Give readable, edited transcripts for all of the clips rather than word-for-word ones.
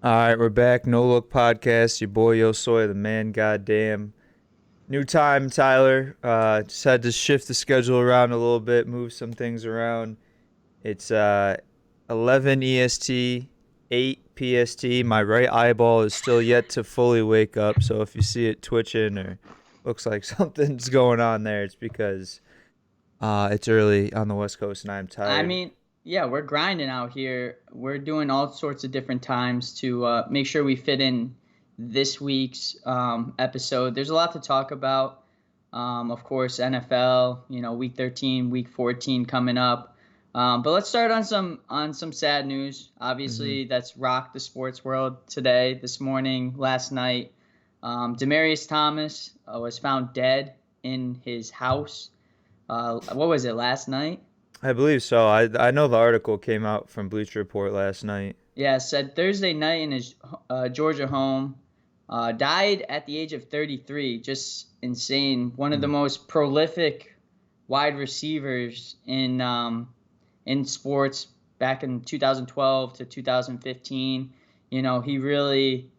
All right, we're back. No Look Podcast. Your boy Yo Soy, the man, goddamn. New time, Tyler. Just had to shift the schedule around a little bit, move some things around. It's 11 EST, 8 PST. My right eyeball is still yet to fully wake up. So if you see it twitching or looks like something's going on there, it's because it's early on the West Coast and I'm I tired. mean, yeah, we're grinding out here. We're doing all sorts of different times to make sure we fit in this week's episode. There's a lot to talk about. Of course, NFL. Week 13, Week 14 coming up. But let's start on some sad news. Mm-hmm. Obviously, that's rocked the sports world today, this morning, last night. Demaryius Thomas was found dead in his house. What was it, last night? I believe so. I know the article came out from Bleacher Report last night. Yeah, said Thursday night in his Georgia home. Died at the age of 33. Just insane. One of the Mm. most prolific wide receivers in sports back in 2012 to 2015. He really.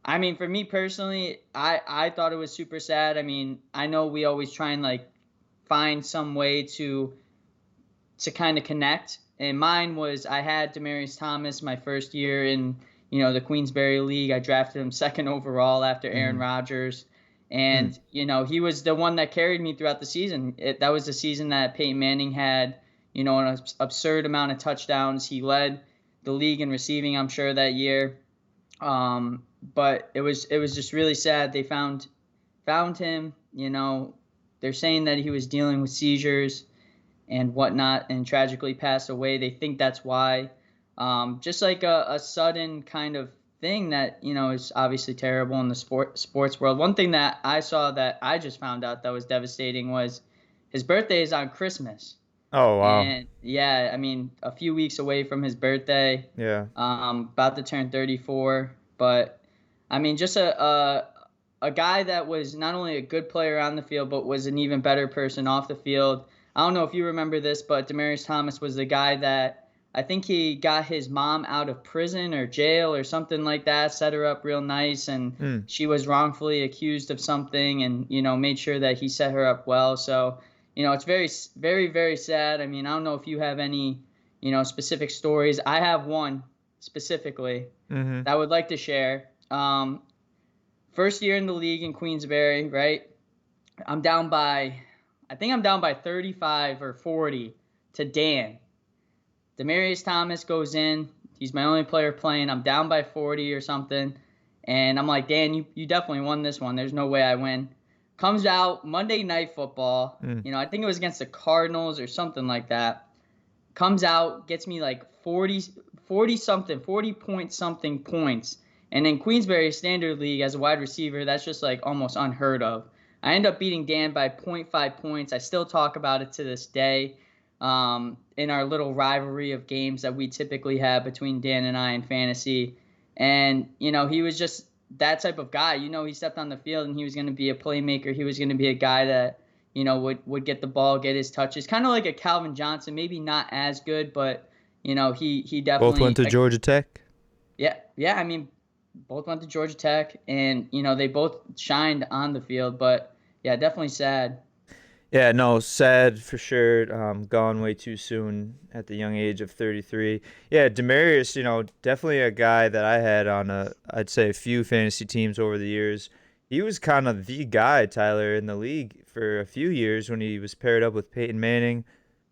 I mean, for me personally, I thought it was super sad. I mean, I know we always try and like find some way to kind of connect. And mine was I had Demaryius Thomas my first year in the Queensberry League. I drafted him second overall after Aaron Mm-hmm. Rodgers, Mm. and he was the one that carried me throughout the season. That was the season that Peyton Manning had an absurd amount of touchdowns. He led the league in receiving, I'm sure, that year. But it was just really sad. They found him. They're saying that he was dealing with seizures and whatnot, and tragically passed away. They think that's why. Just like a sudden kind of thing that is obviously terrible in the sports world. One thing that I saw that I just found out that was devastating was his birthday is on Christmas, Oh wow. and yeah, I mean a few weeks away from his birthday. Yeah. About to turn 34, but I mean just a guy that was not only a good player on the field, but was an even better person off the field. I don't know if you remember this, but Demaryius Thomas was the guy that I think he got his mom out of prison or jail or something like that, set her up real nice, and Mm. she was wrongfully accused of something, and made sure that he set her up well. So it's very, very, very sad. I mean, I don't know if you have any specific stories. I have one specifically Mm-hmm. that I would like to share. First year in the league in Queensberry, right? I'm down by, I think I'm down by 35 or 40 to Dan. Demaryius Thomas goes in. He's my only player playing. I'm down by 40 or something. And I'm like, Dan, you definitely won this one. There's no way I win. Comes out Monday Night Football. Mm. I think it was against the Cardinals or something like that. Comes out, gets me like 40 something, 40 point something points. And in Queensberry Standard League as a wide receiver, that's just like almost unheard of. I end up beating Dan by zero point 0.5 points. I still talk about it to this day in our little rivalry of games that we typically have between Dan and I in fantasy. And, he was just that type of guy. He stepped on the field and he was going to be a playmaker. He was going to be a guy that, would get the ball, get his touches. Kind of like a Calvin Johnson, maybe not as good, but, he Both went definitely, to Georgia Tech. yeah, yeah. I mean, both went to Georgia Tech, and they both shined on the field. But yeah, definitely sad. Yeah, no, sad for sure. Gone way too soon at the young age of 33. Yeah, Demaryius, definitely a guy that I had on I'd say a few fantasy teams over the years. He was kind of the guy, Tyler, in the league for a few years when he was paired up with Peyton Manning.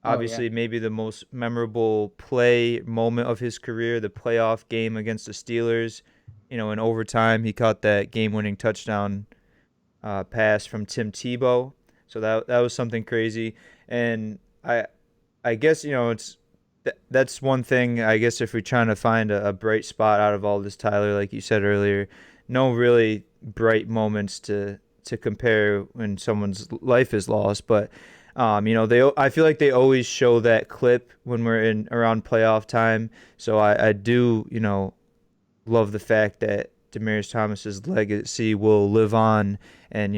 Oh yeah, Obviously, maybe the most memorable play moment of his career, the playoff game against the Steelers. In overtime, he caught that game-winning touchdown pass from Tim Tebow. So that was something crazy, and I guess that's one thing. I guess if we're trying to find a bright spot out of all this, Tyler, like you said earlier, no really bright moments to compare when someone's life is lost. But I feel like they always show that clip when we're in around playoff time. So I do love the fact that Demaryius Thomas's legacy will live on, and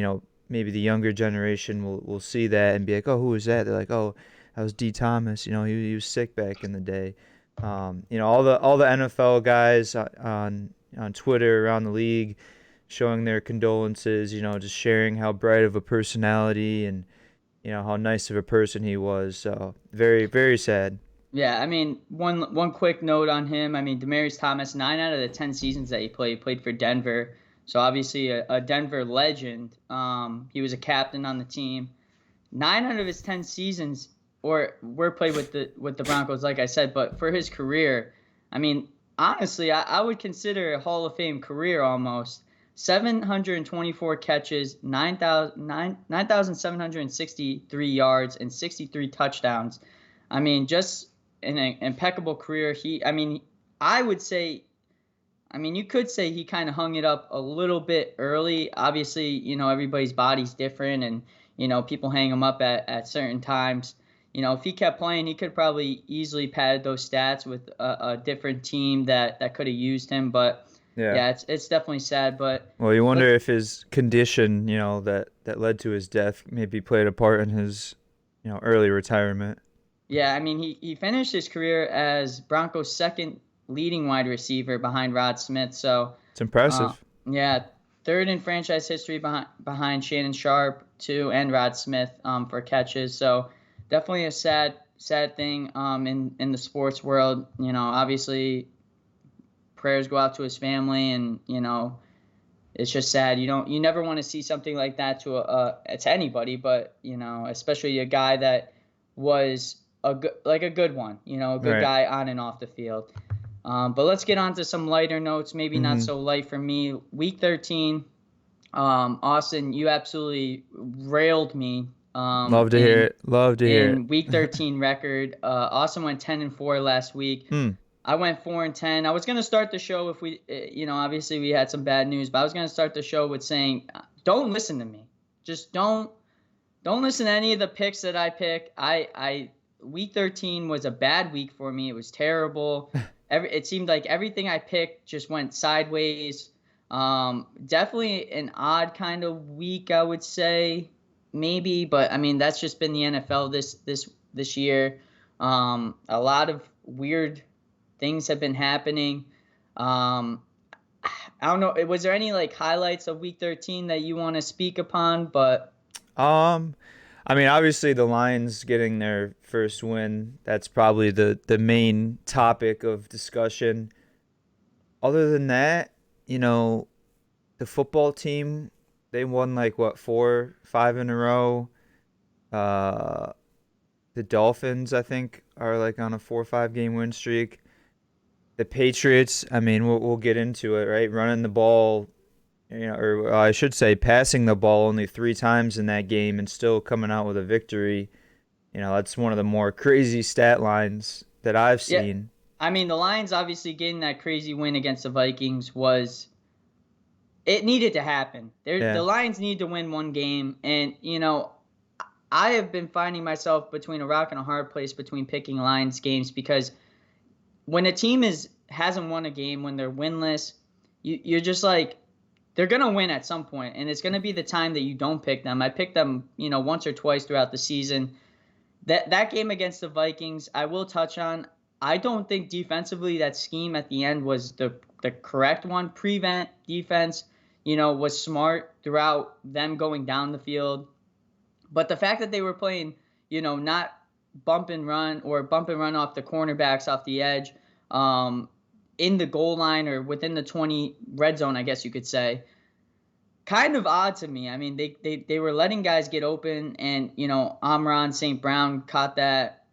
maybe the younger generation will see that and be like, oh, who was that? They're like, oh, that was D Thomas. He was sick back in the day. All the NFL guys on on Twitter around the league, showing their condolences. Just sharing how bright of a personality and how nice of a person he was. So very, very sad. Yeah, I mean, one quick note on him. I mean, Demaryius Thomas, 9 out of the 10 seasons that he played for Denver. So obviously a Denver legend. He was a captain on the team. 9 out of his 10 seasons were played with the Broncos, like I said. But for his career, I mean, honestly, I would consider a Hall of Fame career almost. 724 catches, 9,763 yards, and 63 touchdowns. I mean, just an impeccable career. I would say, you could say he kind of hung it up a little bit early. Obviously, everybody's body's different, and, people hang him up at certain times. If he kept playing, he could probably easily pad those stats with a different team that could have used him. But yeah, it's definitely sad. But well, you wonder if his condition, that led to his death, maybe played a part in his, early retirement. Yeah, I mean, he finished his career as Broncos' second leading wide receiver behind Rod Smith. So it's impressive. Yeah, third in franchise history behind Shannon Sharpe, too, and Rod Smith for catches. So definitely a sad thing in the sports world. Obviously, prayers go out to his family, and it's just sad. You never want to see something like that to anybody, but especially a guy that was a good one, a good guy on and off the field. But let's get on to some lighter notes, maybe not so light for me. Week 13, Austin, you absolutely railed me. Love to hear it. In Week 13 record, Austin went 10-4 last week. I went 4-10. I was gonna start the show if we, obviously we had some bad news, but I was gonna start the show with saying, don't listen to me. Just don't listen to any of the picks that I pick. Week 13 was a bad week for me. It was terrible. It seemed like everything I picked just went sideways. Definitely an odd kind of week, I would say, maybe. But I mean, that's just been the NFL this year. A lot of weird things have been happening. I don't know. Was there any highlights of Week 13 that you want to speak upon? But I mean, obviously the Lions getting their first win, that's probably the main topic of discussion. Other than that, the football team, they won 4, 5 in a row. The Dolphins, I think, are on a 4 or 5 game win streak. The Patriots, I mean, we'll get into it, right? Running the ball, or I should say passing the ball only 3 times in that game and still coming out with a victory. That's one of the more crazy stat lines that I've seen. Yeah. I mean, the Lions obviously getting that crazy win against the Vikings it needed to happen. The Lions need to win one game. And, I have been finding myself between a rock and a hard place between picking Lions games, because when a team hasn't won a game, when they're winless, you're just they're going to win at some point, and it's going to be the time that you don't pick them. I picked them, once or twice throughout the season. That game against the Vikings, I will touch on. I don't think defensively that scheme at the end was the correct one. Prevent defense, was smart throughout them going down the field. But the fact that they were playing, not bump and run off the cornerbacks off the edge, in the goal line or within the 20 red zone, I guess you could say, kind of odd to me. I mean, they were letting guys get open, and, Amon St. Brown caught that,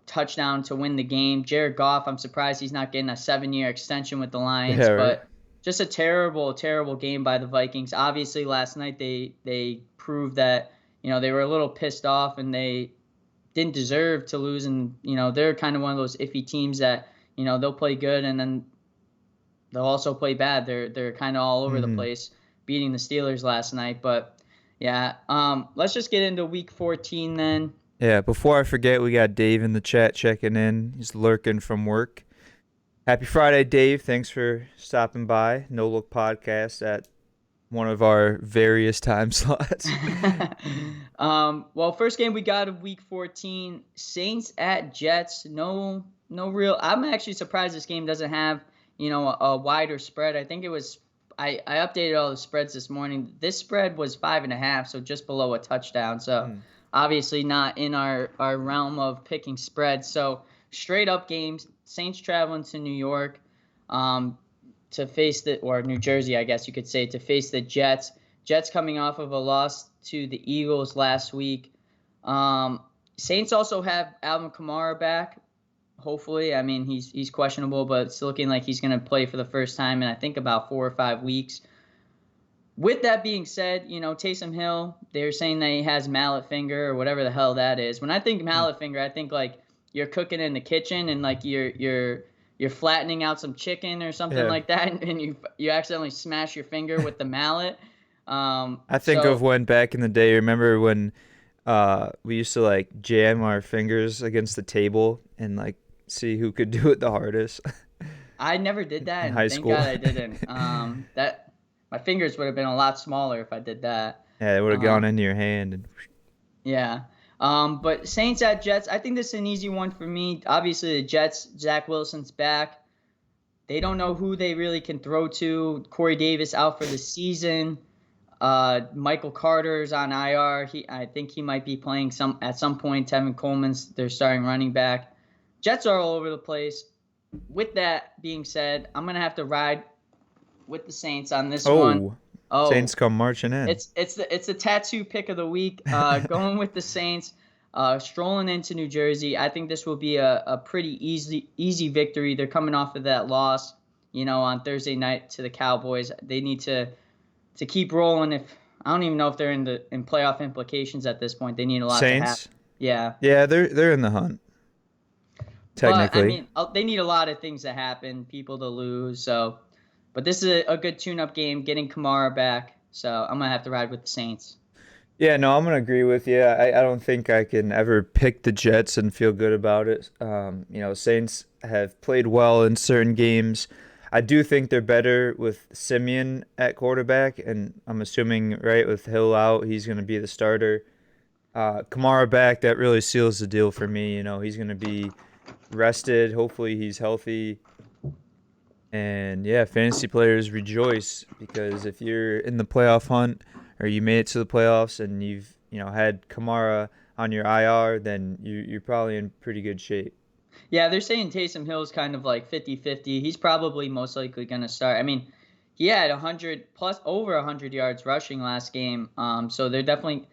touchdown to win the game. Jared Goff, I'm surprised he's not getting a 7-year extension with the Lions, but just a terrible, terrible game by the Vikings. Obviously, last night they proved that, they were a little pissed off and they didn't deserve to lose. And, they're kind of one of those iffy teams that, they'll play good and then they'll also play bad. They're kind of all over the place, beating the Steelers last night. But, yeah, let's just get into Week 14 then. Yeah, before I forget, we got Dave in the chat checking in. He's lurking from work. Happy Friday, Dave. Thanks for stopping by. No Look Podcast at one of our various time slots. Well, first game we got of Week 14, Saints at Jets. No real. I'm actually surprised this game doesn't have, a wider spread. I think it was. I updated all the spreads this morning. This spread was 5.5, so just below a touchdown. So Mm. obviously not in our realm of picking spreads. So straight up games. Saints traveling to New York, to face or New Jersey, I guess you could say, to face the Jets. Jets coming off of a loss to the Eagles last week. Saints also have Alvin Kamara back. Hopefully, I mean he's questionable, but it's looking like he's going to play for the first time in I think about 4 or 5 weeks. With that being said, Taysom Hill, they're saying that he has mallet finger or whatever the hell that is. When I think mallet finger, I think like you're cooking in the kitchen and like you're flattening out some chicken or something like that, and you accidentally smash your finger with the mallet. I think of when back in the day. Remember when we used to like jam our fingers against the table and like see who could do it the hardest. I never did that, in and high thank school. God I didn't. That my fingers would have been a lot smaller if I did that. Yeah, it would have gone into your hand. And Yeah. But Saints at Jets, I think this is an easy one for me. Obviously, the Jets, Zach Wilson's back. They don't know who they really can throw to. Corey Davis out for the season. Michael Carter's on IR. I think he might be playing at some point. Tevin Coleman's their starting running back. Jets are all over the place. With that being said, I'm gonna have to ride with the Saints on this one. Oh, Saints come marching in. it's the tattoo pick of the week. Going with the Saints, strolling into New Jersey. I think this will be a pretty easy victory. They're coming off of that loss, on Thursday night to the Cowboys. They need to keep rolling. I don't even know if they're in playoff implications at this point. They need a lot to happen. Saints? Yeah. Yeah, they're in the hunt. Technically. But I mean, they need a lot of things to happen, people to lose. So, but this is a good tune-up game, getting Kamara back. So I'm gonna have to ride with the Saints. Yeah, no, I'm gonna agree with you. I don't think I can ever pick the Jets and feel good about it. Saints have played well in certain games. I do think they're better with Simeon at quarterback, and I'm assuming, right, with Hill out, he's going to be the starter. Kamara back, that really seals the deal for me. He's going to be rested. Hopefully he's healthy. And, yeah, fantasy players rejoice because if you're in the playoff hunt or you made it to the playoffs and you've, had Kamara on your IR, then you're probably in pretty good shape. Yeah, they're saying Taysom Hill is kind of like 50-50. He's probably most likely going to start. I mean, he had 100 plus over 100 yards rushing last game. So they're definitely,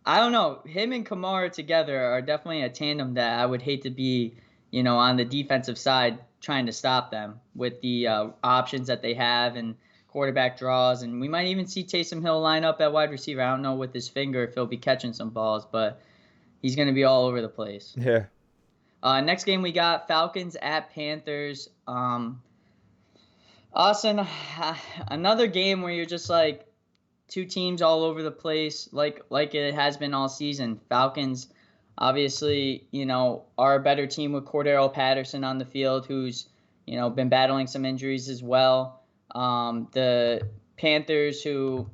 I don't know, him and Kamara together are definitely a tandem that I would hate to be, on the defensive side trying to stop them with the options that they have and quarterback draws. And we might even see Taysom Hill line up at wide receiver. I don't know with his finger if he'll be catching some balls, but he's going to be all over the place. Yeah. Next game we got Falcons at Panthers. Austin, another game where you're just like two teams all over the place, like it has been all season. Falcons, obviously, are a better team with Cordero Patterson on the field, who's been battling some injuries as well. The Panthers, who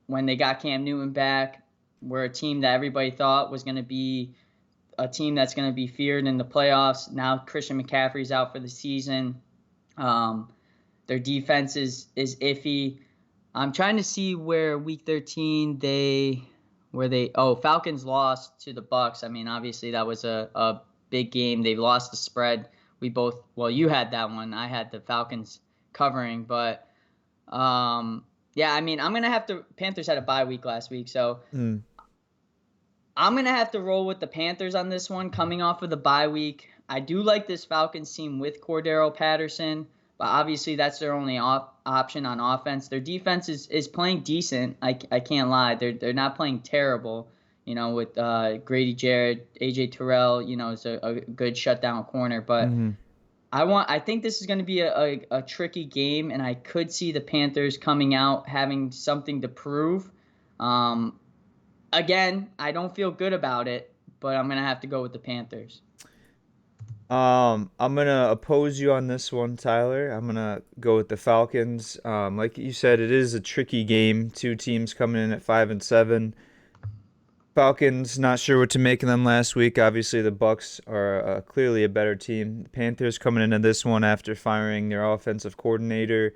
when they got Cam Newton back, were a team that everybody thought was going to be a team that's going to be feared in the playoffs. Now Christian McCaffrey's out for the season. Their defense is iffy. I'm trying to see where Week 13 Falcons lost to the Bucs. I mean, obviously that was a big game. They lost the spread. You had that one. I had the Falcons covering, but yeah, I mean, Panthers had a bye week last week, so I'm going to have to roll with the Panthers on this one, coming off of the bye week. I do like this Falcons team with Cordero Patterson, but obviously that's their only option on offense. Their defense is playing decent. I can't lie. They're not playing terrible, with Grady Jarrett, A.J. Terrell, is a good shutdown corner. But I think this is going to be a tricky game, and I could see the Panthers coming out having something to prove. Again, I don't feel good about it, but I'm going to have to go with the Panthers. I'm going to oppose you on this one, Tyler. I'm going to go with the Falcons. Like you said, it is a tricky game. Two teams coming in at 5-7. Falcons, not sure what to make of them last week. Obviously, the Bucks are clearly a better team. The Panthers coming into this one after firing their offensive coordinator.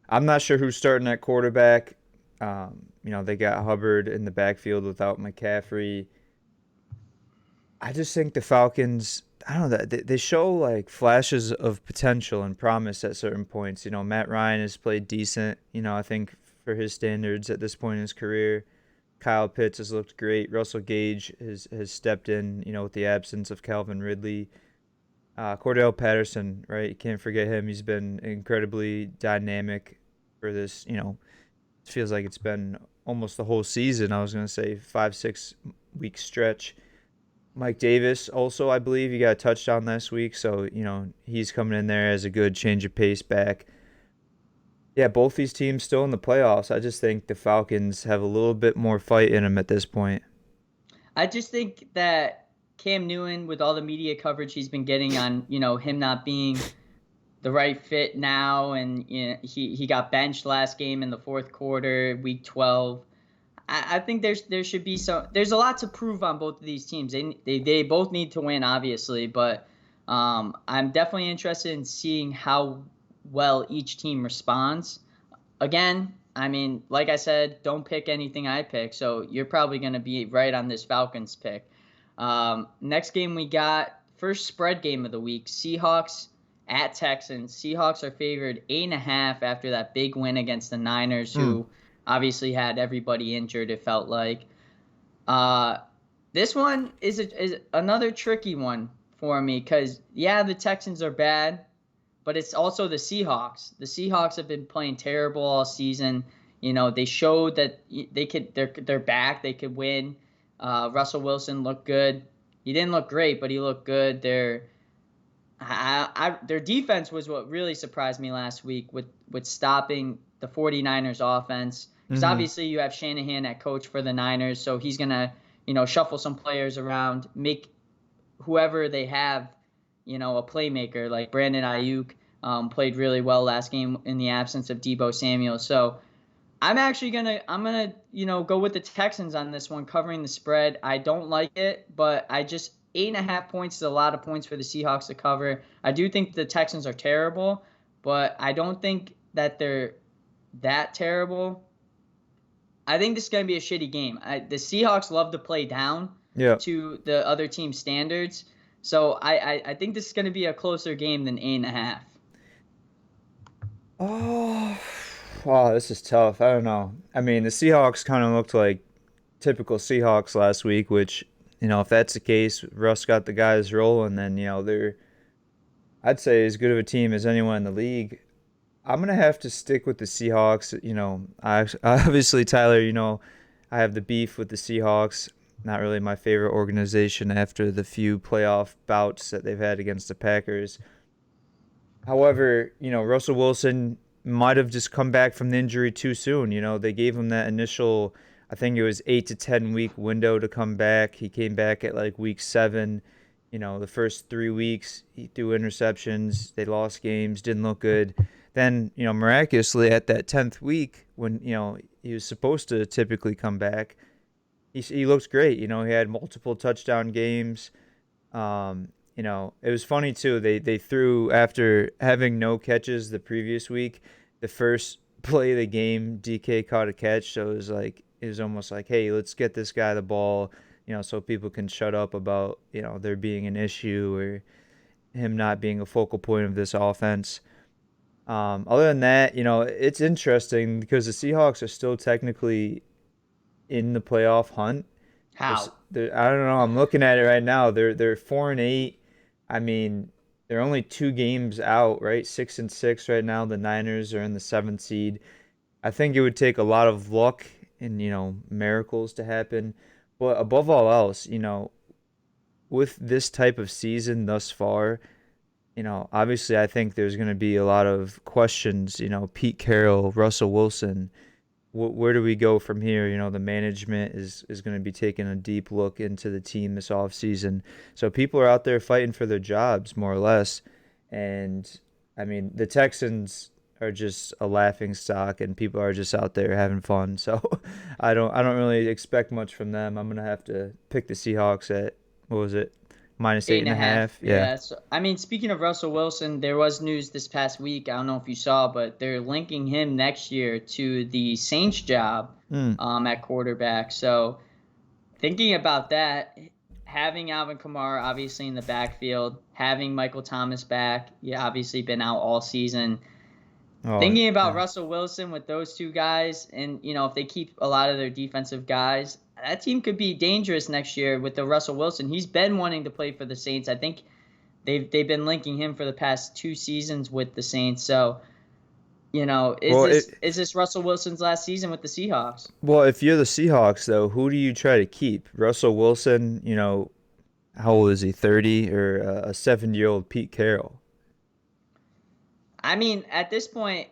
I'm not sure who's starting at quarterback. They got Hubbard in the backfield without McCaffrey. I just think the Falcons, I don't know, they show like flashes of potential and promise at certain points. Matt Ryan has played decent, I think for his standards at this point in his career. Kyle Pitts has looked great. Russell Gage has stepped in, with the absence of Calvin Ridley. Cordell Patterson, right? You can't forget him. He's been incredibly dynamic for this, it feels like it's been almost the whole season. I was going to say 5-6 week stretch. Mike Davis also, I believe, he got a touchdown last week. So, he's coming in there as a good change of pace back. Yeah, both these teams still in the playoffs. I just think the Falcons have a little bit more fight in them at this point. I just think that Cam Newton, with all the media coverage he's been getting on, him not being the right fit now, and he got benched last game in the fourth quarter, week 12. I think there should be there's a lot to prove on both of these teams. They both need to win, obviously, but I'm definitely interested in seeing how well each team responds. Again, I mean, like I said, don't pick anything I pick, so you're probably going to be right on this Falcons pick. Next game we got, first spread game of the week, Seahawks at Texans. Seahawks are favored 8.5 after that big win against the Niners, who obviously had everybody injured, it felt like. This one is another tricky one for me because, yeah, the Texans are bad, but it's also the Seahawks. The Seahawks have been playing terrible all season. They showed that they're back. They could win. Russell Wilson looked good. He didn't look great, but he looked good. Their defense was what really surprised me last week with stopping the 49ers offense. Because obviously you have Shanahan at coach for the Niners, so he's going to, shuffle some players around, make whoever they have, a playmaker. Like Brandon Ayuk played really well last game in the absence of Deebo Samuel. So I'm actually gonna go with the Texans on this one, covering the spread. I don't like it, but 8.5 points is a lot of points for the Seahawks to cover. I do think the Texans are terrible, but I don't think that they're that terrible. I think this is going to be a shitty game. The Seahawks love to play down to the other team's standards. So I think this is going to be a closer game than 8.5. Oh, wow, this is tough. I don't know. I mean, the Seahawks kind of looked like typical Seahawks last week, which, if that's the case, Russ got the guys rolling, then, they're, I'd say, as good of a team as anyone in the league. I'm going to have to stick with the Seahawks. Obviously, Tyler, I have the beef with the Seahawks. Not really my favorite organization after the few playoff bouts that they've had against the Packers. However, Russell Wilson might have just come back from the injury too soon. They gave him that initial, I think it was 8 to 10 week window to come back. He came back at like week 7. The first 3 weeks, he threw interceptions. They lost games, didn't look good. Then, miraculously at that 10th week when, he was supposed to typically come back, he looked great. He had multiple touchdown games. It was funny too. They threw, after having no catches the previous week, the first play of the game, DK caught a catch. So it was almost like, hey, let's get this guy the ball, so people can shut up about, there being an issue or him not being a focal point of this offense. Other than that, it's interesting because the Seahawks are still technically in the playoff hunt. How? I don't know. I'm looking at it right now. They're 4-8. I mean, they're only 2 games out, right? 6-6 right now. The Niners are in the 7th seed. I think it would take a lot of luck and miracles to happen. But above all else, with this type of season thus far, obviously I think there's going to be a lot of questions. Pete Carroll, Russell Wilson. Where do we go from here? The management is going to be taking a deep look into the team this offseason. So people are out there fighting for their jobs, more or less. And, I mean, the Texans are just a laughing stock, and people are just out there having fun. So I don't really expect much from them. I'm gonna have to pick the Seahawks at, what was it, minus Eight eight and and a a half. half? Yeah. Yeah. So, I mean, speaking of Russell Wilson, there was news this past week. I don't know if you saw, but they're linking him next year to the Saints job Mm. at quarterback. So thinking about that, having Alvin Kamara obviously in the backfield, having Michael Thomas back, yeah, obviously been out all season. Oh, Thinking about yeah. Russell Wilson with those two guys, and if they keep a lot of their defensive guys, that team could be dangerous next year with the Russell Wilson. He's been wanting to play for the Saints. I think they've been linking him for the past 2 seasons with the Saints. So, is Well, this Russell Wilson's last season with the Seahawks? if you're the Seahawks, though, who do you try to keep? Russell Wilson, how old is he? 30, or a 7-year-old Pete Carroll? I mean, at this point,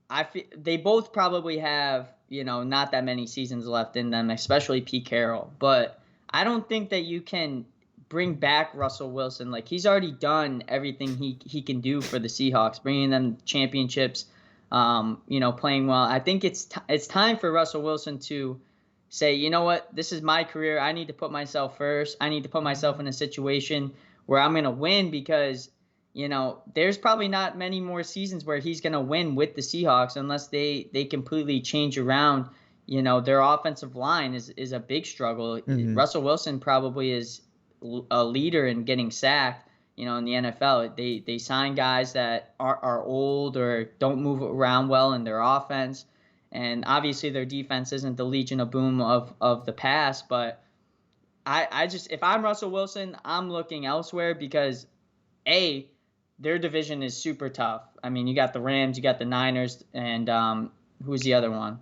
I feel they both probably have, not that many seasons left in them, especially Pete Carroll. But I don't think that you can bring back Russell Wilson. Like, he's already done everything he can do for the Seahawks, bringing them championships, playing well. I think it's time for Russell Wilson to say, you know what, this is my career. I need to put myself first. I need to put myself in a situation where I'm going to win because there's probably not many more seasons where he's going to win with the Seahawks unless they completely change around. Their offensive line is a big struggle. Hmm. Russell Wilson probably is a leader in getting sacked, in the NFL. They sign guys that are old or don't move around well in their offense. And obviously their defense isn't the Legion of Boom of the past, but I just, if I'm Russell Wilson, I'm looking elsewhere because their division is super tough. I mean, you got the Rams, you got the Niners, and who's the other one?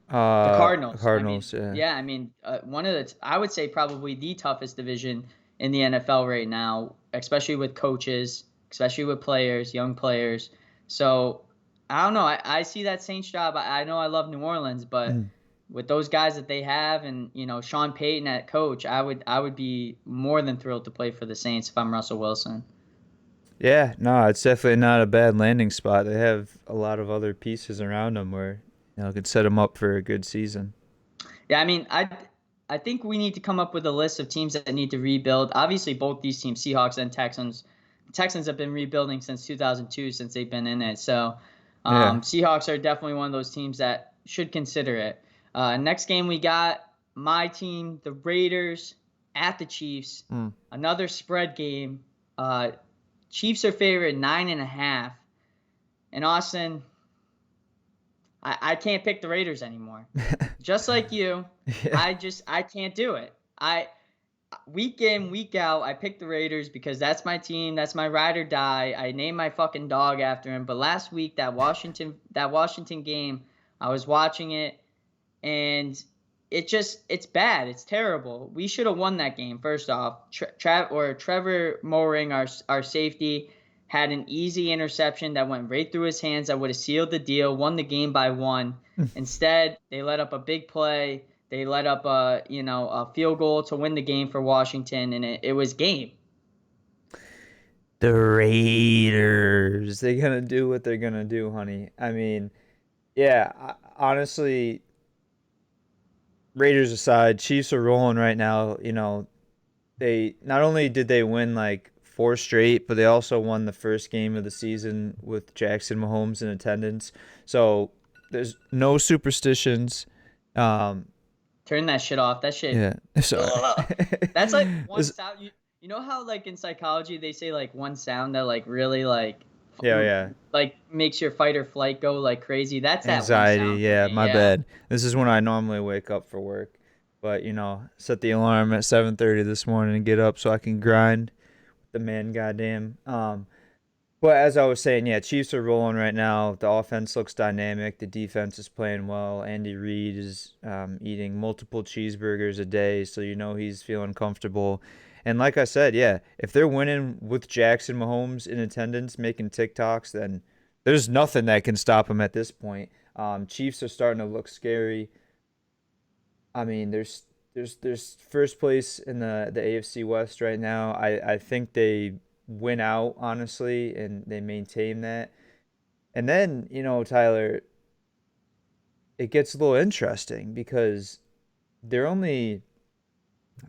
The Cardinals. I mean, Cardinals, yeah. yeah, I mean, one of I would say probably the toughest division in the NFL right now, especially with coaches, especially with players, young players. So I don't know. I see that Saints job. I know I love New Orleans, but Mm. with those guys that they have, and Sean Payton at coach, I would be more than thrilled to play for the Saints if I'm Russell Wilson. Yeah, no, it's definitely not a bad landing spot. They have a lot of other pieces around them where, could set them up for a good season. Yeah, I mean, I think we need to come up with a list of teams that need to rebuild. Obviously, both these teams, Seahawks and Texans, Texans have been rebuilding since 2002, since they've been in it. So, Yeah. Seahawks are definitely one of those teams that should consider it. Next game we got my team, the Raiders at the Chiefs. Mm. Another spread game. Chiefs are favored 9.5. And Austin, I can't pick the Raiders anymore. Just like you, Yeah. I can't do it. Week in, week out, I pick the Raiders because that's my team, that's my ride or die. I named my fucking dog after him. But last week, that Washington game, I was watching it, and it's bad. It's terrible. We should have won that game. First off, Trevor Moring, our safety, had an easy interception that went right through his hands that would have sealed the deal, won the game by one. Instead, they let up a big play. They let up a field goal to win the game for Washington, and it was game. The Raiders, they're gonna do what they're gonna do, honey. I mean, yeah, honestly, Raiders aside, Chiefs are rolling right now. They not only did they win like four straight, but they also won the first game of the season with Jackson Mahomes in attendance. So there's no superstitions. Um, Turn that shit off. That shit. yeah, sorry. Ugh. That's like one This- sound. You know how like in psychology they say like one sound that like really yeah, yeah. like makes your fight or flight go like crazy. That's that one Anxiety. sound for Yeah, me. my Yeah. bad. This is when I normally wake up for work, but set the alarm at 7:30 this morning and get up so I can grind with the man. Goddamn. But as I was saying, yeah, Chiefs are rolling right now. The offense looks dynamic. The defense is playing well. Andy Reid is eating multiple cheeseburgers a day, so he's feeling comfortable. And like I said, yeah, if they're winning with Jackson Mahomes in attendance, making TikToks, then there's nothing that can stop him at this point. Chiefs are starting to look scary. I mean, there's first place in the AFC West right now. I think they win out, honestly, and they maintain that. And then, Tyler, it gets a little interesting because they're only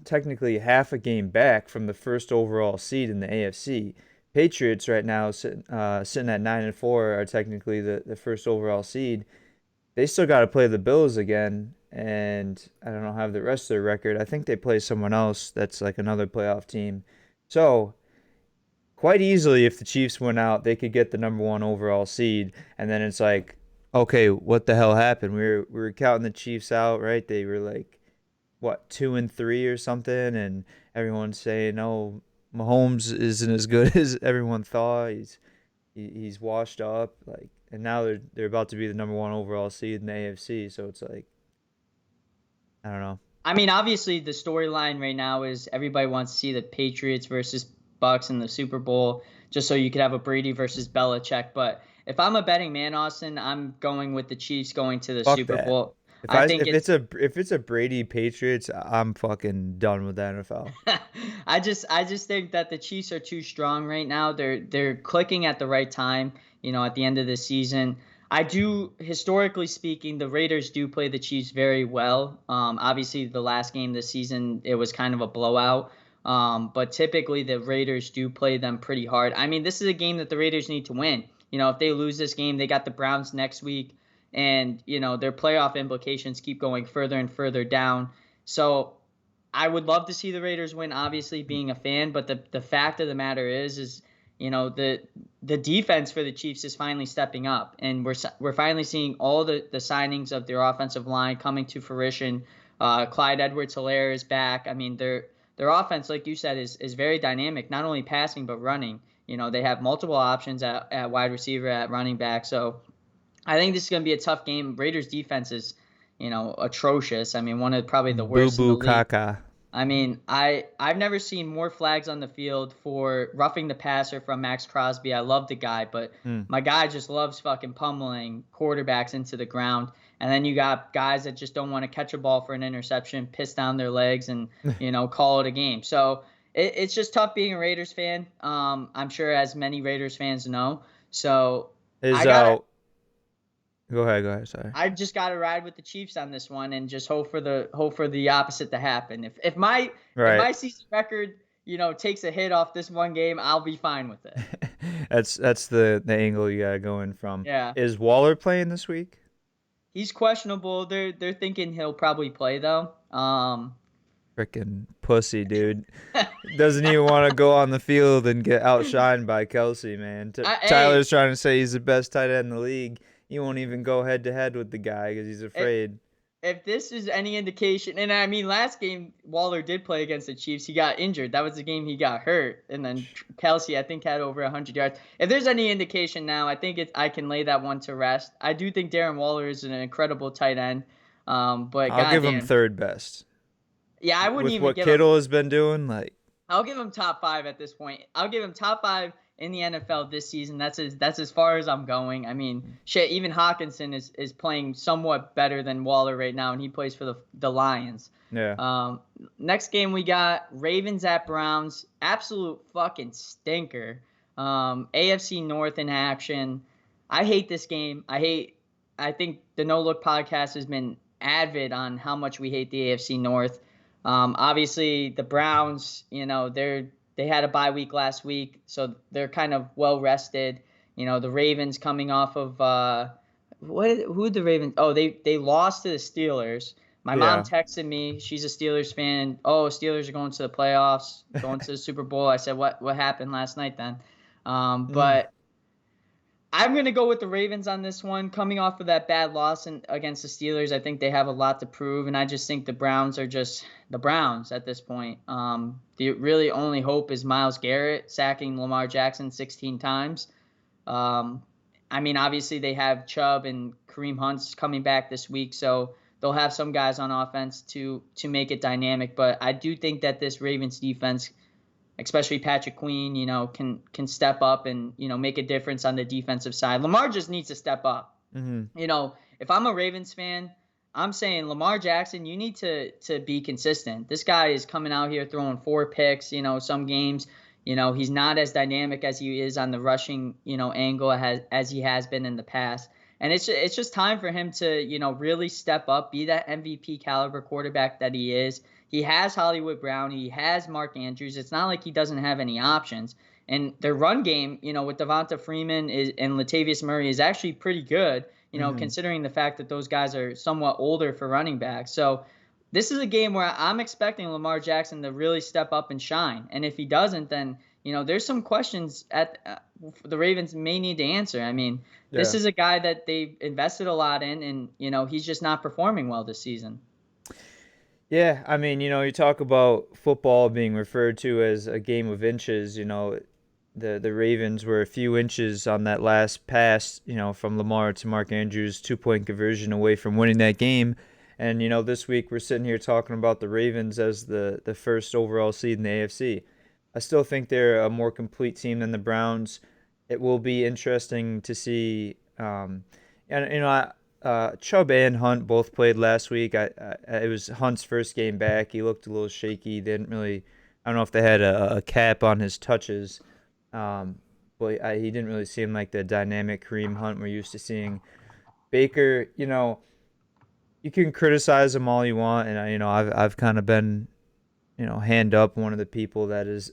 technically half a game back from the first overall seed in the AFC. Patriots right now sitting at 9-4 are technically the first overall seed. They still got to play the Bills again, and I don't know have the rest of their record. I think they play someone else that's like another playoff team. So quite easily, if the Chiefs went out, they could get the number one overall seed, and then it's like, okay, what the hell happened? We were counting the Chiefs out, right? They were like what 2-3 or something, and everyone's saying, "Oh, Mahomes isn't as good as everyone thought. He's washed up." Like, and now they're about to be the number one overall seed in the AFC. So it's like, I don't know. I mean, obviously the storyline right now is everybody wants to see the Patriots versus Bucks in the Super Bowl, just so you could have a Brady versus Belichick. But if I'm a betting man, Austin, I'm going with the Chiefs going to the Fuck Super that. Bowl. If I I think if it's a Brady Patriots, I'm fucking done with the NFL. I just think that the Chiefs are too strong right now. They're clicking at the right time, at the end of the season. I do, historically speaking, the Raiders do play the Chiefs very well. Obviously, the last game this season, it was kind of a blowout. But typically, the Raiders do play them pretty hard. I mean, this is a game that the Raiders need to win. If they lose this game, they got the Browns next week, and their playoff implications keep going further and further down. So I would love to see the Raiders win, obviously being a fan, but the fact of the matter is the defense for the Chiefs is finally stepping up, and we're finally seeing all the signings of their offensive line coming to fruition. Clyde Edwards-Helaire is back. I mean, their offense, like you said, is very dynamic, not only passing but running. They have multiple options at wide receiver, at running back. So I think this is going to be a tough game. Raiders defense is, atrocious. I mean, one of probably the Boo worst in the boo league. caca. I mean, I've never seen more flags on the field for roughing the passer from Max Crosby. I love the guy, but Hmm. my guy just loves fucking pummeling quarterbacks into the ground. And then you got guys that just don't want to catch a ball for an interception, piss down their legs, and call it a game. So it's just tough being a Raiders fan. I'm sure as many Raiders fans know. So Is I gotta Go ahead. Sorry. I just got to ride with the Chiefs on this one and just hope for the opposite to happen. If Right. my season record, takes a hit off this one game, I'll be fine with it. That's the angle you gotta go in from. Yeah. Is Waller playing this week? He's questionable. They're thinking he'll probably play though. Frickin' pussy, dude. Doesn't even want to go on the field and get outshined by Kelsey, man. Hey, Tyler's trying to say he's the best tight end in the league. He won't even go head to head with the guy because he's afraid. if this is any indication, and I mean, last game Waller did play against the Chiefs. He got injured. That was the game he got hurt, and then Kelsey, I think, had over 100 yards. If there's any indication now, I think I can lay that one to rest. I do think Darren Waller is an incredible tight end, but I'll give him goddamn, third best. yeah, I wouldn't With even what give him. Kittle has been doing, like, I'll give him top 5 at this point. I'll give him top 5 in the NFL this season. That's as far as I'm going. I mean, shit, even Hawkinson is playing somewhat better than Waller right now, and he plays for the Lions. yeah. Next game we got Ravens at Browns. Absolute fucking stinker. AFC North in action. I hate this game. I think the No Look podcast has been avid on how much we hate the AFC North. Obviously, the Browns, they had a bye week last week, so they're kind of well rested. The Ravens coming off of who the Ravens? Oh, they lost to the Steelers. My mom Yeah. texted me. She's a Steelers fan. Oh, Steelers are going to the playoffs, going to the Super Bowl. I said, what happened last night then? But I'm going to go with the Ravens on this one. Coming off of that bad loss against the Steelers, I think they have a lot to prove, and I just think the Browns are just the Browns at this point. The really only hope is Myles Garrett sacking Lamar Jackson 16 times. I mean, obviously they have Chubb and Kareem Hunt's coming back this week, so they'll have some guys on offense to make it dynamic. But I do think that this Ravens defense, especially Patrick Queen, can step up and, make a difference on the defensive side. Lamar just needs to step up. Mm-hmm. If I'm a Ravens fan, I'm saying Lamar Jackson, you need to be consistent. This guy is coming out here throwing 4 picks, some games. He's not as dynamic as he is on the rushing, angle as he has been in the past. And it's just time for him to, really step up, be that MVP caliber quarterback that he is. He has Hollywood Brown. He has Mark Andrews. It's not like he doesn't have any options. And their run game, with Devonta Freeman and Latavius Murray is actually pretty good, considering the fact that those guys are somewhat older for running backs. So this is a game where I'm expecting Lamar Jackson to really step up and shine. And if he doesn't, then, there's some questions the Ravens may need to answer. I mean, this is a guy that they've invested a lot in, and, he's just not performing well this season. Yeah, I mean, you talk about football being referred to as a game of inches. The Ravens were a few inches on that last pass, from Lamar to Mark Andrews, 2-point conversion away from winning that game. And, this week we're sitting here talking about the Ravens as the first overall seed in the AFC. I still think they're a more complete team than the Browns. It will be interesting to see. Chubb and Hunt both played last week. It was Hunt's first game back. He looked a little shaky. Didn't really. I don't know if they had a cap on his touches, but he didn't really seem like the dynamic Kareem Hunt we're used to seeing. Baker, you can criticize him all you want, and I've kind of been, hand up one of the people that has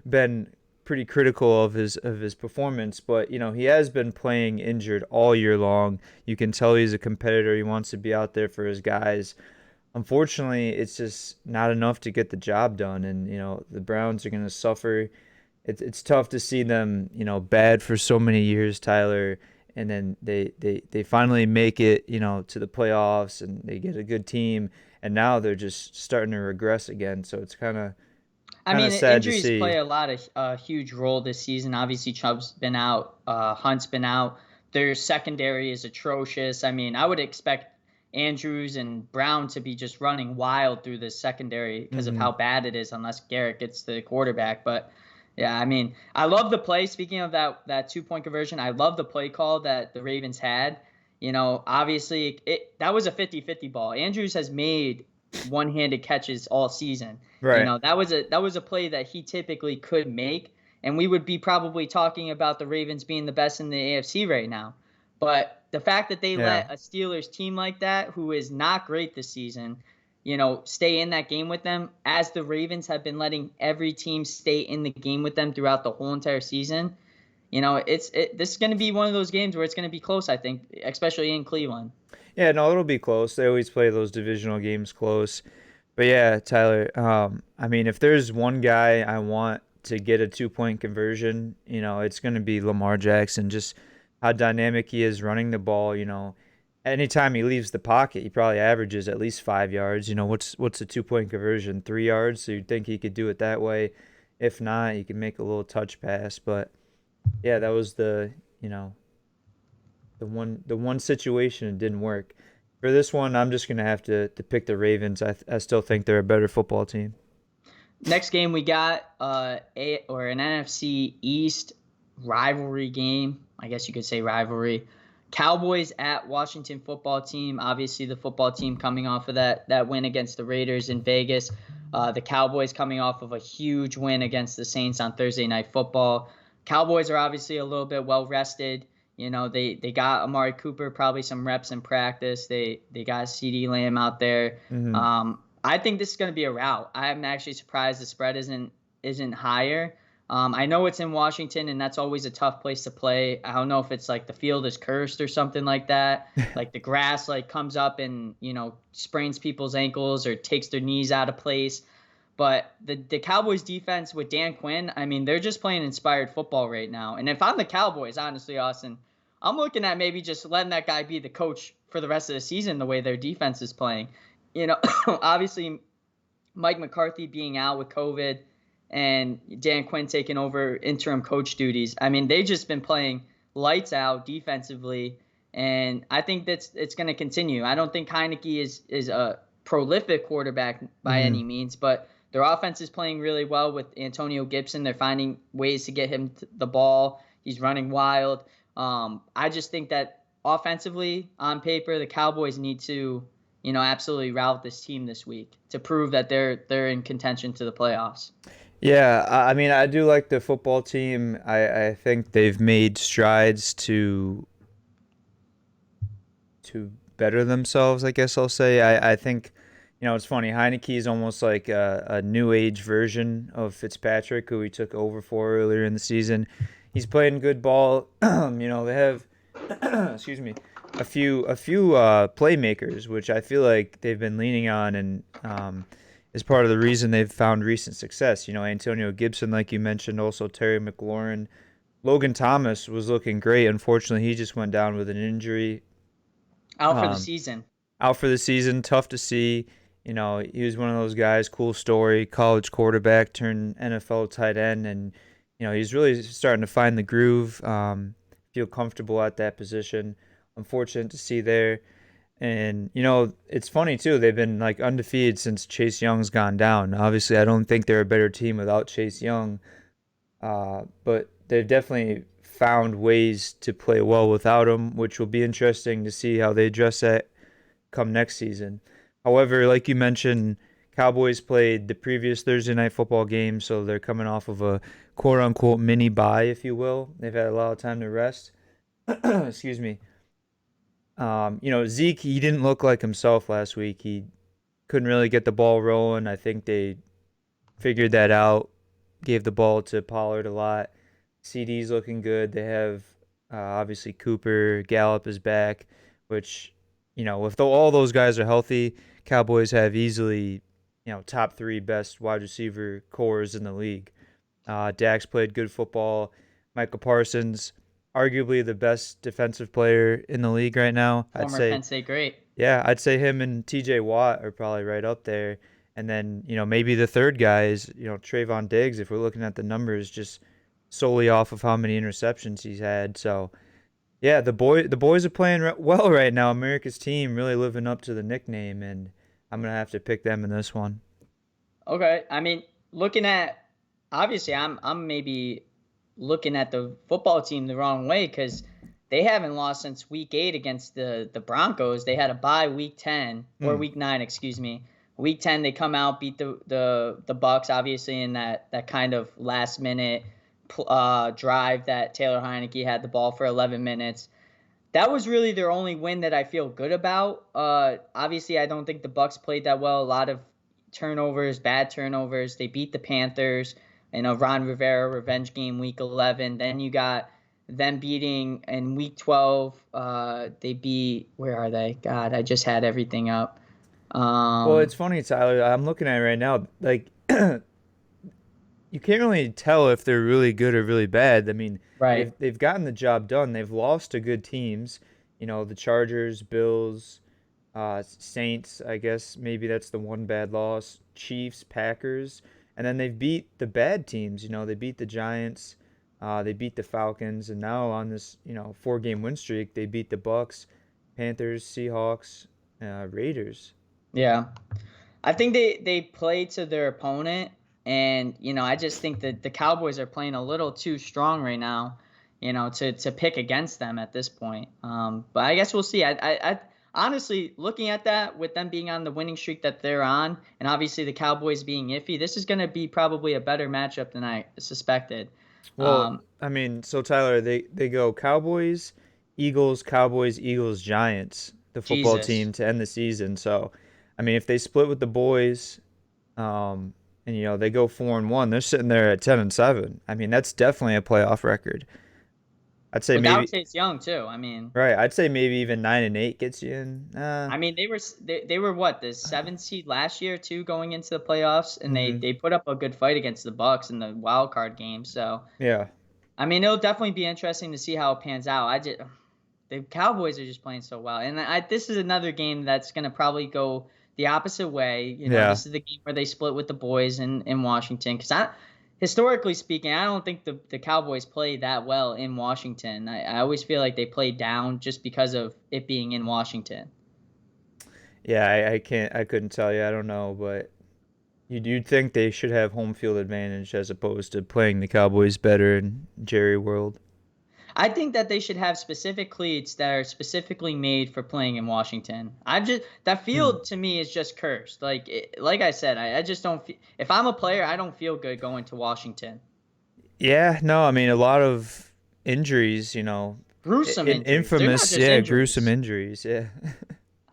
been pretty critical of his performance, but he has been playing injured all year long. You can tell he's a competitor. He wants to be out there for his guys. Unfortunately, it's just not enough to get the job done, and the Browns are going to suffer. It's tough to see them bad for so many years, Tyler, and then they finally make it to the playoffs and they get a good team, and now they're just starting to regress again. So it's kind of sad to injuries see. play a huge role this season. Obviously, Chubb's been out, Hunt's been out. Their secondary is atrocious. I mean, I would expect Andrews and Brown to be just running wild through this secondary because of how bad it is, unless Garrett gets the quarterback. But yeah, I mean, I love the play. Speaking of that 2-point conversion, I love the play call that the Ravens had. Obviously, that was a 50-50 ball. Andrews has made one-handed catches all season. Right. That was a play that he typically could make, and we would be probably talking about the Ravens being the best in the AFC right now. But the fact that they let a Steelers team like that, who is not great this season, stay in that game with them, as the Ravens have been letting every team stay in the game with them throughout the whole entire season, this is going to be one of those games where it's going to be close, I think, especially in Cleveland. Yeah, no, it'll be close. They always play those divisional games close. But yeah, Tyler, I mean, if there's one guy I want to get a 2-point conversion, it's going to be Lamar Jackson. Just how dynamic he is running the ball. Anytime he leaves the pocket, he probably averages at least 5 yards. What's a 2-point conversion? 3 yards. So you'd think he could do it that way. If not, he can make a little touch pass. But yeah, that was the one situation it didn't work. For this one, I'm just gonna have to pick the Ravens. I still think they're a better football team. Next game we got an NFC East rivalry game. I guess you could say rivalry. Cowboys at Washington football team. Obviously, the football team coming off of that win against the Raiders in Vegas. The Cowboys coming off of a huge win against the Saints on Thursday Night Football. Cowboys are obviously a little bit well rested. They got Amari Cooper probably some reps in practice. They got CeeDee Lamb out there. I think this is going to be a rout. I'm actually surprised the spread isn't higher. I know it's in Washington, and that's always a tough place to play. I don't know if it's like the field is cursed or something like that. Like the grass comes up and sprains people's ankles or takes their knees out of place. But the Cowboys defense with Dan Quinn, I mean, they're just playing inspired football right now. And if I'm the Cowboys, honestly, Austin, I'm looking at maybe just letting that guy be the coach for the rest of the season the way their defense is playing. Obviously, Mike McCarthy being out with COVID and Dan Quinn taking over interim coach duties. I mean, they've just been playing lights out defensively, and I think it's going to continue. I don't think Heineke is a prolific quarterback by any means, but their offense is playing really well with Antonio Gibson. They're finding ways to get him the ball. He's running wild. I just think that offensively, on paper, the Cowboys need to, absolutely rout this team this week to prove that they're in contention to the playoffs. Yeah, I mean, I do like the football team. I think they've made strides to better themselves, I guess I'll say. I think, it's funny. Heineke is almost like a new age version of Fitzpatrick, who we took over for earlier in the season. He's playing good ball. They have, excuse me, a few playmakers, which I feel like they've been leaning on, and is part of the reason they've found recent success. Antonio Gibson, like you mentioned, also Terry McLaurin. Logan Thomas was looking great. Unfortunately, he just went down with an injury. Out for the Um, season. Out for the season. Tough to see. He was one of those guys. Cool story. College quarterback turned NFL tight end, and he's really starting to find the groove. Feel comfortable at that position. Unfortunate to see there. And it's funny too. They've been like undefeated since Chase Young's gone down. Obviously, I don't think they're a better team without Chase Young. But they've definitely found ways to play well without him, which will be interesting to see how they address that come next season. However, like you mentioned, Cowboys played the previous Thursday night football game, so they're coming off of a quote unquote mini bye, if you will. They've had a lot of time to rest. Excuse me. Zeke, he didn't look like himself last week. He couldn't really get the ball rolling. I think they figured that out, gave the ball to Pollard a lot. CD's looking good. They have obviously Cooper, Gallup is back, which, if all those guys are healthy, Cowboys have easily, top three best wide receiver cores in the league. Dax played good football. Michael Parsons, arguably the best defensive player in the league right now. I'd Former say, Penn State great. yeah, I'd say him and TJ Watt are probably right up there. And then, maybe the third guy is, Trayvon Diggs, if we're looking at the numbers just solely off of how many interceptions he's had. So, yeah, the boys are playing well right now. America's team really living up to the nickname, and I'm going to have to pick them in this one. Okay, I mean, looking at obviously, I'm maybe looking at the football team the wrong way because they haven't lost since week 8 against the Broncos. They had a bye week 10 or Hmm. week 9, excuse me. Week 10 they come out beat the Bucks obviously in that kind of last minute drive that Taylor Heineke had the ball for 11 minutes. That was really their only win that I feel good about. Obviously, I don't think the Bucks played that well. A lot of turnovers, bad turnovers. They beat the Panthers in a Ron Rivera revenge game week 11. Then you got them beating in week 12. They beat, where are they? God, I just had everything up. Well, it's Um, funny, Tyler. I'm looking at it right now. Like, you can't really tell if they're really good or really bad. I mean, right. they've gotten the job done. They've lost to good teams. The Chargers, Bills, Saints. I guess maybe that's the one bad loss. Chiefs, Packers, and then they've beat the bad teams. They beat the Giants. They beat the Falcons, and now on this 4-game win streak, they beat the Bucks, Panthers, Seahawks, Raiders. Yeah. I think they play to their opponent, and I just think that the Cowboys are playing a little too strong right now, to pick against them at this point. But I guess we'll see. I honestly looking at that with them being on the winning streak that they're on, and obviously the Cowboys being iffy, this is going to be probably a better matchup than I suspected. Well, Um, I mean, so Tyler, they go Cowboys, Eagles, Giants, the football Jesus. team to end the season. So, I mean, if they split with the boys, and they go 4-1, they're sitting there at 10-7. I mean, that's definitely a playoff record. I'd say Without maybe Chase Young too. right. I'd say maybe even 9-8 gets you in. They were what, the 7th seed last year too, going into the playoffs, and they Mm-hmm. they put up a good fight against the Bucks in the wild card game. So Yeah. it'll definitely be interesting to see how it pans out. The Cowboys are just playing so well, and this is another game that's gonna probably go the opposite way. Yeah. This is the game where they split with the boys in Washington because historically speaking, I don't think the Cowboys play that well in Washington. I always feel like they play down just because of it being in Washington. Yeah. I couldn't tell you. I don't know, but you'd think they should have home field advantage as opposed to playing the Cowboys better in Jerry World. I think that they should have specific cleats that are specifically made for playing in Washington. That Hmm. field to me is just cursed. Like I said, I just don't feel, if I'm a player, I don't feel good going to Washington. Yeah, no, I mean a lot of injuries, Gruesome injuries. They're not infamous, just yeah, gruesome injuries. injuries, yeah.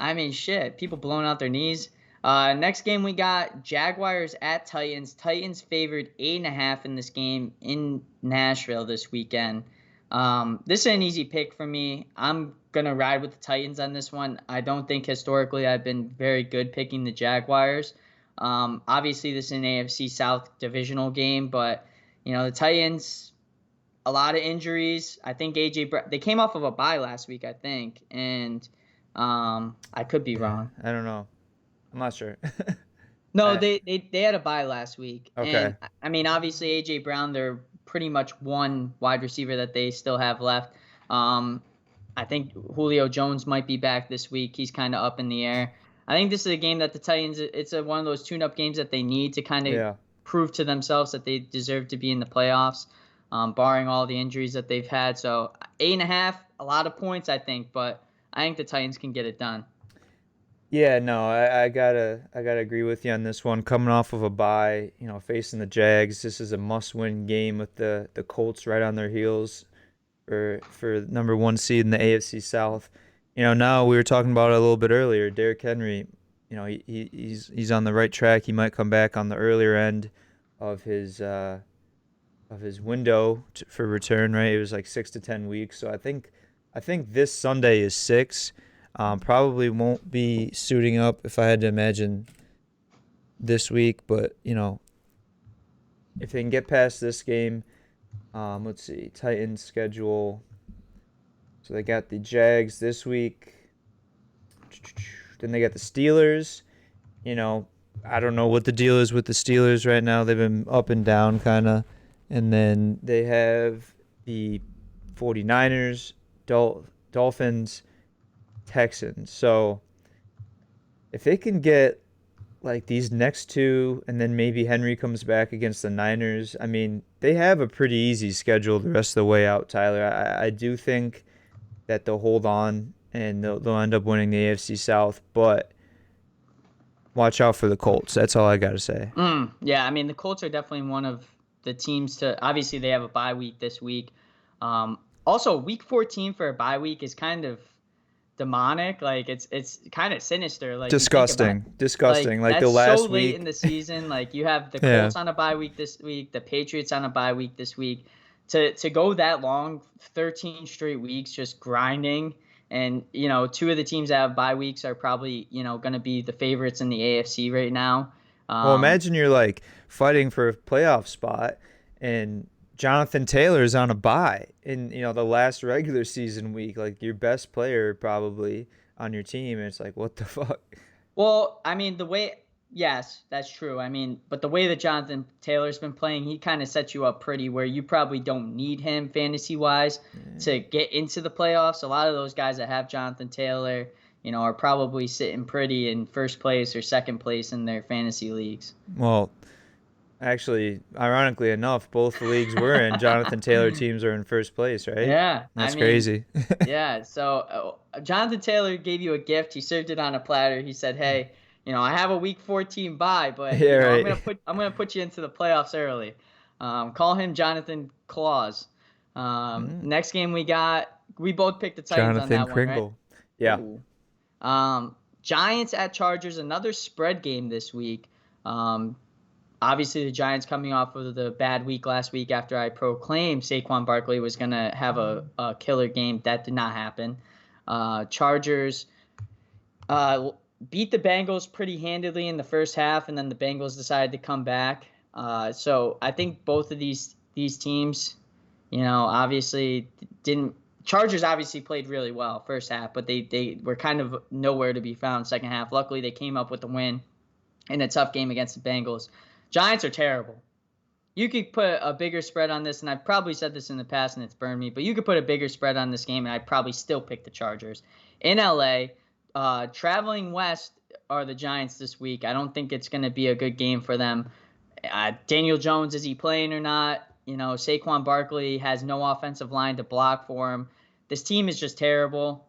I mean, shit, people blowing out their knees. Next game we got Jaguars at Titans. Titans favored 8.5 in this game in Nashville this weekend. This is an easy pick for me. I'm gonna ride with the Titans on this one. I don't think historically I've been very good picking the Jaguars. Obviously this is an AFC South divisional game, but the Titans, a lot of injuries. I think they came off of a bye last week, I think, and I could be Yeah, wrong. I don't know. I'm not sure. No, I, they had a bye last week, and okay. I mean, obviously AJ Brown, they're pretty much one wide receiver that they still have left. Um, I think Julio Jones might be back this week. He's kind of up in the air. I think this is a game that the Titans. One of those tune-up games that they need to kind of Yeah. prove to themselves that they deserve to be in the playoffs, barring all the injuries that they've had. So 8.5, a lot of points, I think, but I think the Titans can get it done. Yeah, no, I gotta agree with you on this one. Coming off of a bye, facing the Jags, this is a must-win game with the Colts right on their heels for number one seed in the AFC South. Now we were talking about it a little bit earlier. Derrick Henry, he's on the right track. He might come back on the earlier end of his window for return. Right, it was like 6 to 10 weeks. So I think this Sunday is six. Probably won't be suiting up if I had to imagine this week, but if they can get past this game, let's see, Titans schedule. So they got the Jags this week. Then they got the Steelers. You know, I don't know what the deal is with the Steelers right now. They've been up and down kind of. And then they have the 49ers, Dolphins, Texans. So if they can get like these next two and then maybe Henry comes back against the Niners, I mean, they have a pretty easy schedule the rest of the way out, Tyler. I do think that they'll hold on and they'll end up winning the AFC South, but watch out for the Colts. That's all I got to say. Yeah, I mean the Colts are definitely one of the teams to. Obviously, they have a bye week this week. Also, week 14 for a bye week is kind of demonic. Like it's kind of sinister. Like you think about it. Disgusting. Disgusting. Like the That's so last late in week. the season. Like you have the Yeah. Colts on a bye week this week, the Patriots on a bye week this week. To go that long, 13 straight weeks just grinding. And two of the teams that have bye weeks are probably going to be the favorites in the AFC right now. Well, Um, imagine you're like fighting for a playoff spot and Jonathan Taylor's on a bye in the last regular season week, like your best player probably on your team, and it's like what the fuck? Well, I mean, yes, that's true. I mean, but the way that Jonathan Taylor's been playing, he kind of sets you up pretty where you probably don't need him fantasy wise to get into the playoffs. A lot of those guys that have Jonathan Taylor, are probably sitting pretty in first place or second place in their fantasy leagues. Well, actually, ironically enough, both the leagues we're in, Jonathan Taylor teams are in first place, right? Yeah, I That's mean, crazy. yeah. So Jonathan Taylor gave you a gift. He served it on a platter. He said, "Hey, I have a week 14 bye, but Yeah, I'm right. gonna put you into the playoffs early." Call him Jonathan Claus. Mm, Next game we both picked the Titans on Jonathan that one, right? Kringle. Yeah. Ooh. Giants at Chargers, another spread game this week. Um, Obviously, the Giants coming off of the bad week last week after I proclaimed Saquon Barkley was going to have a killer game. That did not happen. Chargers beat the Bengals pretty handedly in the first half, and then the Bengals decided to come back. So I think both of these teams, obviously didn't. Chargers obviously played really well first half, but they were kind of nowhere to be found second half. Luckily, they came up with a win in a tough game against the Bengals. Giants are terrible. You could put a bigger spread on this, and I've probably said this in the past and it's burned me, but you could put a bigger spread on this game, and I'd probably still pick the Chargers. In LA, traveling west are the Giants this week. I don't think it's going to be a good game for them. Daniel Jones, is he playing or not? Saquon Barkley has no offensive line to block for him. This team is just terrible.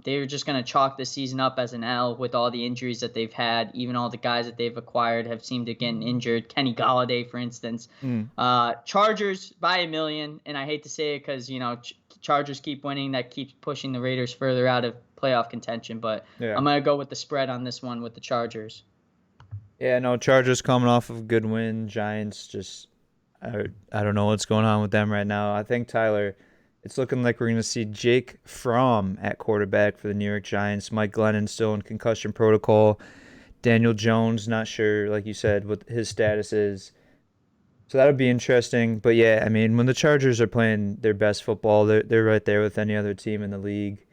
They're just going to chalk this season up as an L with all the injuries that they've had. Even all the guys that they've acquired have seemed to get injured. Kenny Golladay, for instance. Chargers by 1 million, and I hate to say it because, Chargers keep winning. That keeps pushing the Raiders further out of playoff contention. But yeah. I'm going to go with the spread on this one with the Chargers. Yeah, no, Chargers coming off of a good win. Giants just, I don't know what's going on with them right now. I think, Tyler, it's looking like we're going to see Jake Fromm at quarterback for the New York Giants. Mike Glennon still in concussion protocol. Daniel Jones, not sure, like you said, what his status is. So that'll be interesting. But, yeah, I mean, when the Chargers are playing their best football, they're right there with any other team in the league.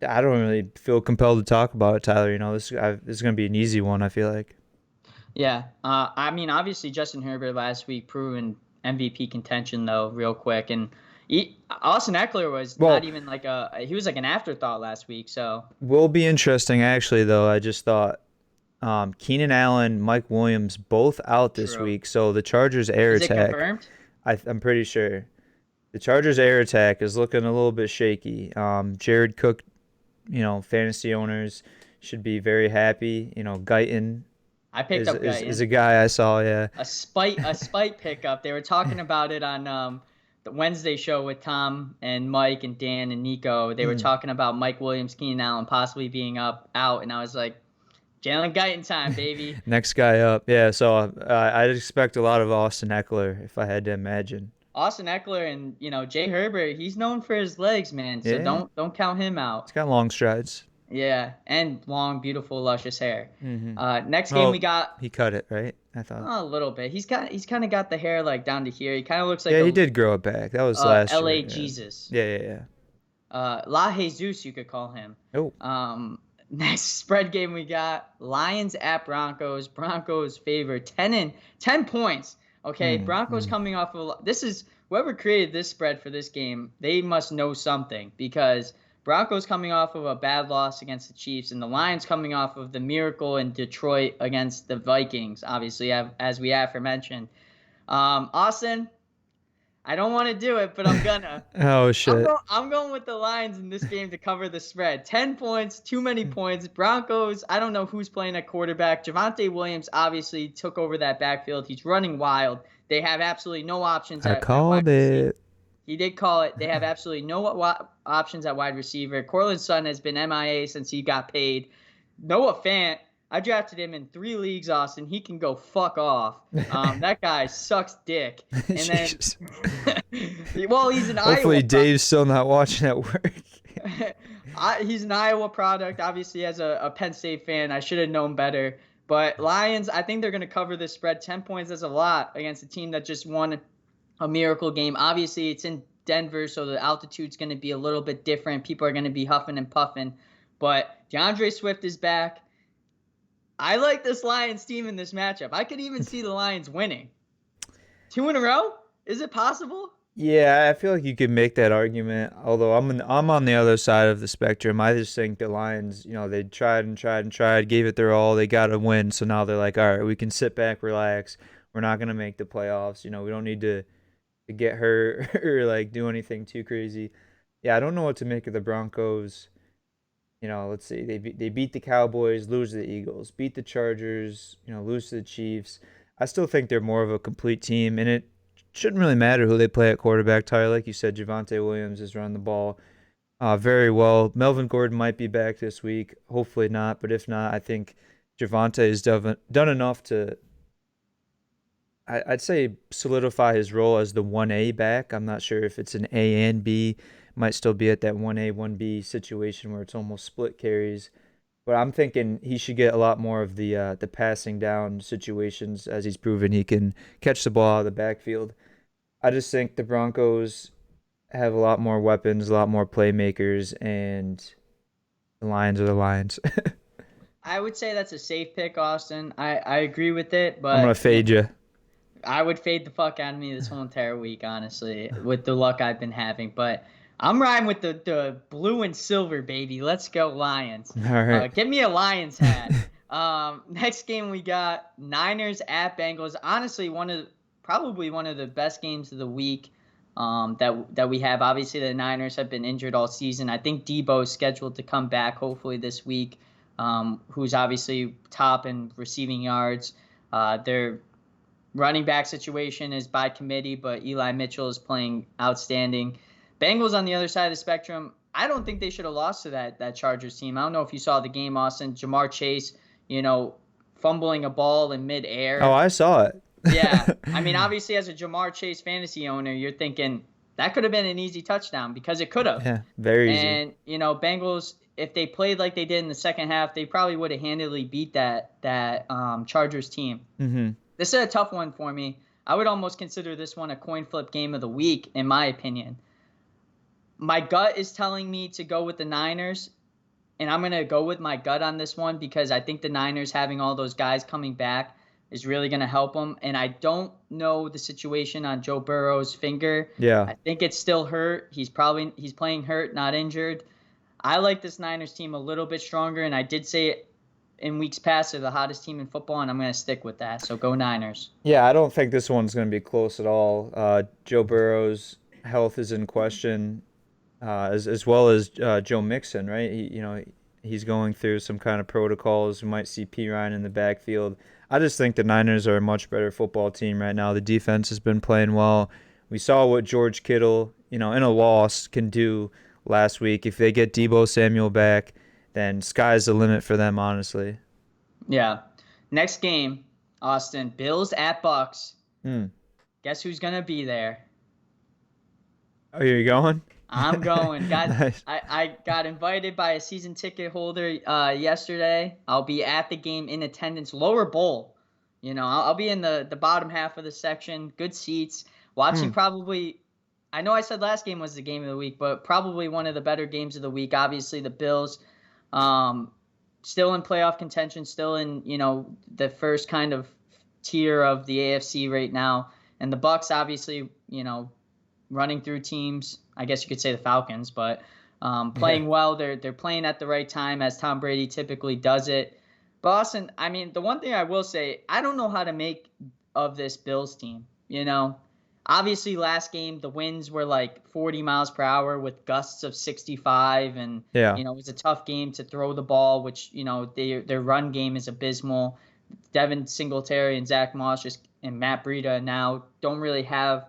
I don't really feel compelled to talk about it, Tyler. This is going to be an easy one, I feel like. Yeah. I mean, obviously, Justin Herbert last week proven MVP contention, though, real quick. And Austin Eckler was not even he was like an afterthought last week. So will be interesting, actually, though. I just thought Keenan Allen, Mike Williams, both out this week. So the Chargers' air attack. Is it confirmed? I'm pretty sure. The Chargers' air attack is looking a little bit shaky. Jared Cook, fantasy owners should be very happy. Guyton. I picked up Guyton. Is a guy I saw, yeah. A spite pickup. They were talking about it on the Wednesday show with Tom and Mike and Dan and Nico. They were talking about Mike Williams, Keenan Allen possibly being out, and I was like, Jalen Guyton time, baby. Next guy up. Yeah, so I'd expect a lot of Austin Eckler if I had to imagine. Austin Eckler and, Jay Herbert, he's known for his legs, man, so don't count him out. He's got long strides. Yeah, and long, beautiful, luscious hair. Next game we got. He cut it, right? I thought a little bit. He's kind of got the hair like down to here. He kind of looks like he did grow it back. That was last LA year. Jesus. Yeah. La Jesus, you could call him. Oh. Next spread game we got Lions at Broncos. Broncos favor 10 points. Okay, Broncos coming off of this is whoever created this spread for this game. They must know something because Broncos coming off of a bad loss against the Chiefs, and the Lions coming off of the miracle in Detroit against the Vikings, obviously, as we aforementioned. Austin, I don't want to do it, but I'm gonna. Oh, shit. I'm going with the Lions in this game to cover the spread. 10 points, too many points. Broncos, I don't know who's playing at quarterback. Javonte Williams obviously took over that backfield. He's running wild. They have absolutely no options. I called it. He did call it. They have absolutely no options at wide receiver. Courtland Sutton has been MIA since he got paid. Noah Fant, I drafted him in 3 leagues, Austin. He can go fuck off. That guy sucks dick. And then, well, he's an Iowa. Hopefully Dave's still not watching at work. He's an Iowa product. Obviously, as a Penn State fan, I should have known better. But Lions, I think they're going to cover this spread. 10 points is a lot against a team that just won a miracle game. Obviously, it's in Denver, so the altitude's going to be a little bit different. People are going to be huffing and puffing. But DeAndre Swift is back. I like this Lions team in this matchup. I could even see the Lions winning. 2 in a row? Is it possible? Yeah, I feel like you could make that argument. Although I'm on the other side of the spectrum. I just think the Lions, they tried and tried and tried, gave it their all. They got a win, so now they're like, all right, we can sit back, relax. We're not going to make the playoffs. We don't need to get hurt or like do anything too crazy. Yeah, I don't know what to make of the Broncos. Let's see. They beat the Cowboys, lose to the Eagles, beat the Chargers, lose to the Chiefs. I still think they're more of a complete team, and it shouldn't really matter who they play at quarterback. Tyler, like you said, Javonte Williams is running the ball very well. Melvin Gordon might be back this week. Hopefully not, but if not, I think Javonte has done enough to, I'd say, solidify his role as the 1A back. I'm not sure if it's an A and B. Might still be at that 1A, 1B situation where it's almost split carries. But I'm thinking he should get a lot more of the passing down situations, as he's proven he can catch the ball out of the backfield. I just think the Broncos have a lot more weapons, a lot more playmakers, and the Lions are the Lions. I would say that's a safe pick, Austin. I agree with it, but I'm going to fade you. I would fade the fuck out of me this whole entire week, honestly, with the luck I've been having. But I'm riding with the blue and silver, baby. Let's go Lions. All right. Give me a Lions hat. Next game we got Niners at Bengals. Honestly, one of probably one of the best games of the week that we have. Obviously, the Niners have been injured all season. I think Debo is scheduled to come back hopefully this week, who's obviously top in receiving yards. Their running back situation is by committee, but Eli Mitchell is playing outstanding. Bengals on the other side of the spectrum, I don't think they should have lost to that Chargers team. I don't know if you saw the game, Austin. Jamar Chase, fumbling a ball in midair. Oh, I saw it. Yeah. I mean, obviously, as a Jamar Chase fantasy owner, you're thinking that could have been an easy touchdown because it could have. Yeah, very easy. And, Bengals, if they played like they did in the second half, they probably would have handily beat that Chargers team. Mm-hmm. This is a tough one for me. I would almost consider this one a coin flip game of the week, in my opinion. My gut is telling me to go with the Niners, and I'm going to go with my gut on this one because I think the Niners having all those guys coming back is really going to help them. And I don't know the situation on Joe Burrow's finger. Yeah. I think it's still hurt. He's playing hurt, not injured. I like this Niners team a little bit stronger, and I did say it in weeks past they're the hottest team in football, and I'm going to stick with that. So go Niners. Yeah, I don't think this one's going to be close at all. Joe Burrow's health is in question, as well as Joe Mixon, right? He's going through some kind of protocols. We might see P. Ryan in the backfield. I just think the Niners are a much better football team right now. The defense has been playing well. We saw what George Kittle, in a loss, can do last week. If they get Deebo Samuel back, then sky's the limit for them, honestly. Yeah. Next game, Austin, Bills at Bucks. Guess who's going to be there? Oh, you going? I'm going. Nice. I got invited by a season ticket holder yesterday. I'll be at the game in attendance, lower bowl. I'll be in the bottom half of the section, good seats, watching probably. I know I said last game was the game of the week, but probably one of the better games of the week. Obviously, the Bills, still in playoff contention, still in the first kind of tier of the AFC right now, and the Bucks obviously running through teams. I guess you could say the Falcons, but playing well. They're playing at the right time as Tom Brady typically does it. But Austin, I mean, the one thing I will say, I don't know how to make of this Bills team. Obviously last game the winds were like 40 miles per hour with gusts of 65, and it was a tough game to throw the ball, which their run game is abysmal. Devin Singletary and Zach Moss and Matt Breida now don't really have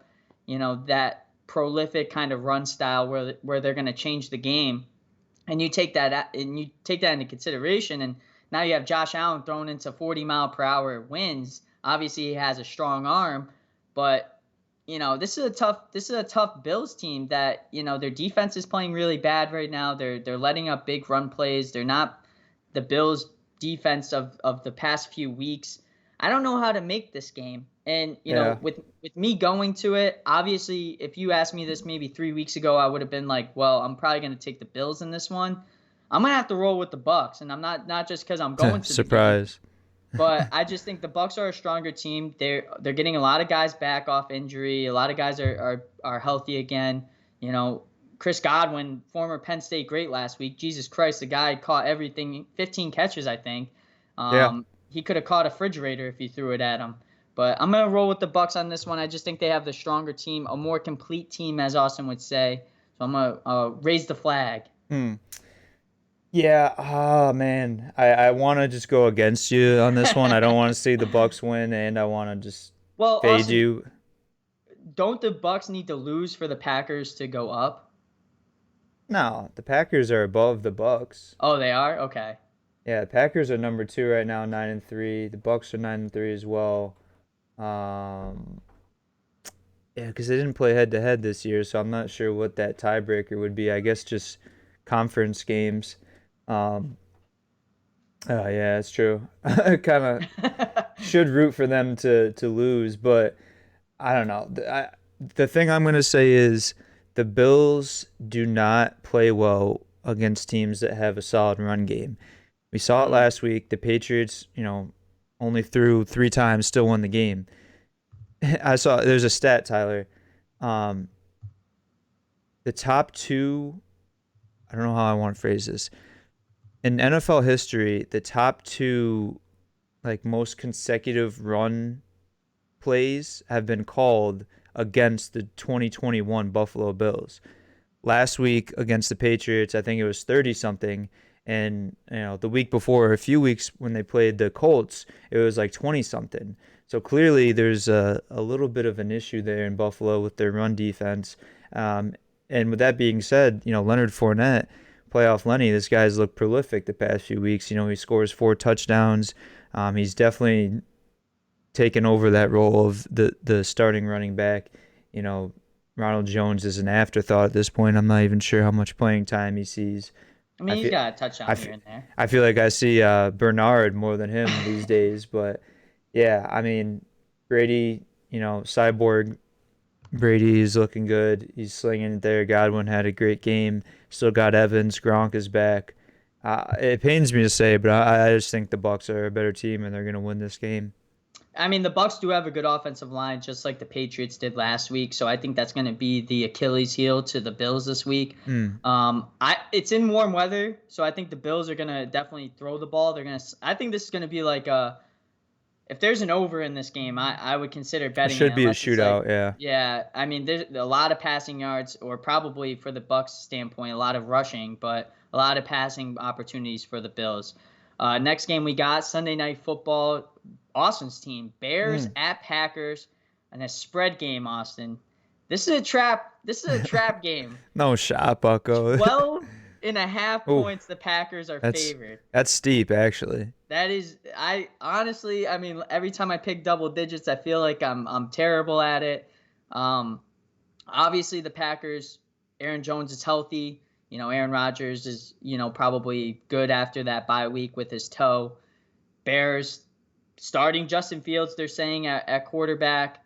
that prolific kind of run style where they're going to change the game, and you take that into consideration, and now you have Josh Allen thrown into 40 mile per hour winds. Obviously he has a strong arm, but this is a tough Bills team that their defense is playing really bad right now. They're letting up big run plays. They're not the Bills defense of the past few weeks. I don't know how to make this game. And, with me going to it, obviously, if you asked me this maybe 3 weeks ago, I would have been like, well, I'm probably going to take the Bills in this one. I'm going to have to roll with the Bucks, and I'm not just because I'm going to surprise. But I just think the Bucks are a stronger team. They're getting a lot of guys back off injury. A lot of guys are healthy again. Chris Godwin, former Penn State great last week. Jesus Christ, the guy caught everything, 15 catches, I think. He could have caught a refrigerator if you threw it at him. But I'm going to roll with the Bucks on this one. I just think they have the stronger team, a more complete team, as Austin would say. So I'm going to raise the flag. Yeah, man. I want to just go against you on this one. I don't want to see the Bucks win, and I want to just fade Austin, you. Don't the Bucks need to lose for the Packers to go up? No, the Packers are above the Bucks. Oh, they are? Okay. Yeah, the Packers are number 2 right now, 9-3. The Bucks are 9-3 as well. Yeah, because they didn't play head-to-head this year, so I'm not sure what that tiebreaker would be. I guess just conference games. Yeah, it's true. I kind of should root for them to lose, but I don't know. The thing I'm going to say is the Bills do not play well against teams that have a solid run game. We saw it last week. The Patriots, only threw 3 times, still won the game. There's a stat, Tyler. The top 2, I don't know how I want to phrase this. In NFL history, the top 2 most consecutive run plays have been called against the 2021 Buffalo Bills. Last week against the Patriots, I think it was 30 something, and the week before, a few weeks when they played the Colts, it was like 20 something. So clearly there's a little bit of an issue there in Buffalo with their run defense. And with that being said, Leonard Fournette, playoff Lenny, this guy's looked prolific the past few weeks. He scores 4 touchdowns. He's definitely taken over that role of the starting running back. Ronald Jones is an afterthought at this point. I'm not even sure how much playing time he sees. I mean, he's got a touchdown here and there. I feel like I see Bernard more than him these days. But, yeah, I mean, Brady, Cyborg Brady is looking good. He's slinging it there. Godwin had a great game. Still got Evans. Gronk is back. It pains me to say, but I just think the Bucs are a better team, and they're going to win this game. I mean, the Bucs do have a good offensive line, just like the Patriots did last week. So I think that's going to be the Achilles heel to the Bills this week. It's in warm weather, so I think the Bills are going to definitely throw the ball. I think this is going to be like if there's an over in this game, I would consider betting. It should be a shootout, yeah. Yeah, I mean, there's a lot of passing yards, or probably for the Bucs standpoint, a lot of rushing, but a lot of passing opportunities for the Bills. Next game we got Sunday Night Football. Austin's team, Bears at Packers, and a spread game, Austin. This is a trap. This is a trap game. No shot, Bucko. 12.5 points. The Packers are favored. That's steep, actually. That is. I mean, every time I pick double digits, I feel like I'm terrible at it. Obviously the Packers. Aaron Jones is healthy. Aaron Rodgers is probably good after that bye week with his toe. Bears. Starting Justin Fields, they're saying at quarterback.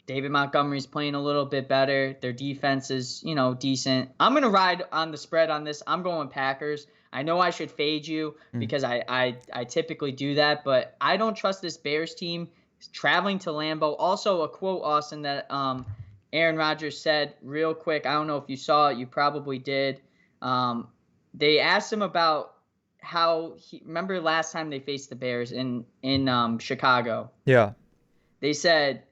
David Montgomery's playing a little bit better. Their defense is, decent. I'm going to ride on the spread on this. I'm going Packers. I know I should fade you because I typically do that, but I don't trust this Bears team traveling to Lambeau. Also, a quote, Austin, that Aaron Rodgers said real quick. I don't know if you saw it. You probably did. They asked him about remember last time they faced the Bears in Chicago. Yeah. They said,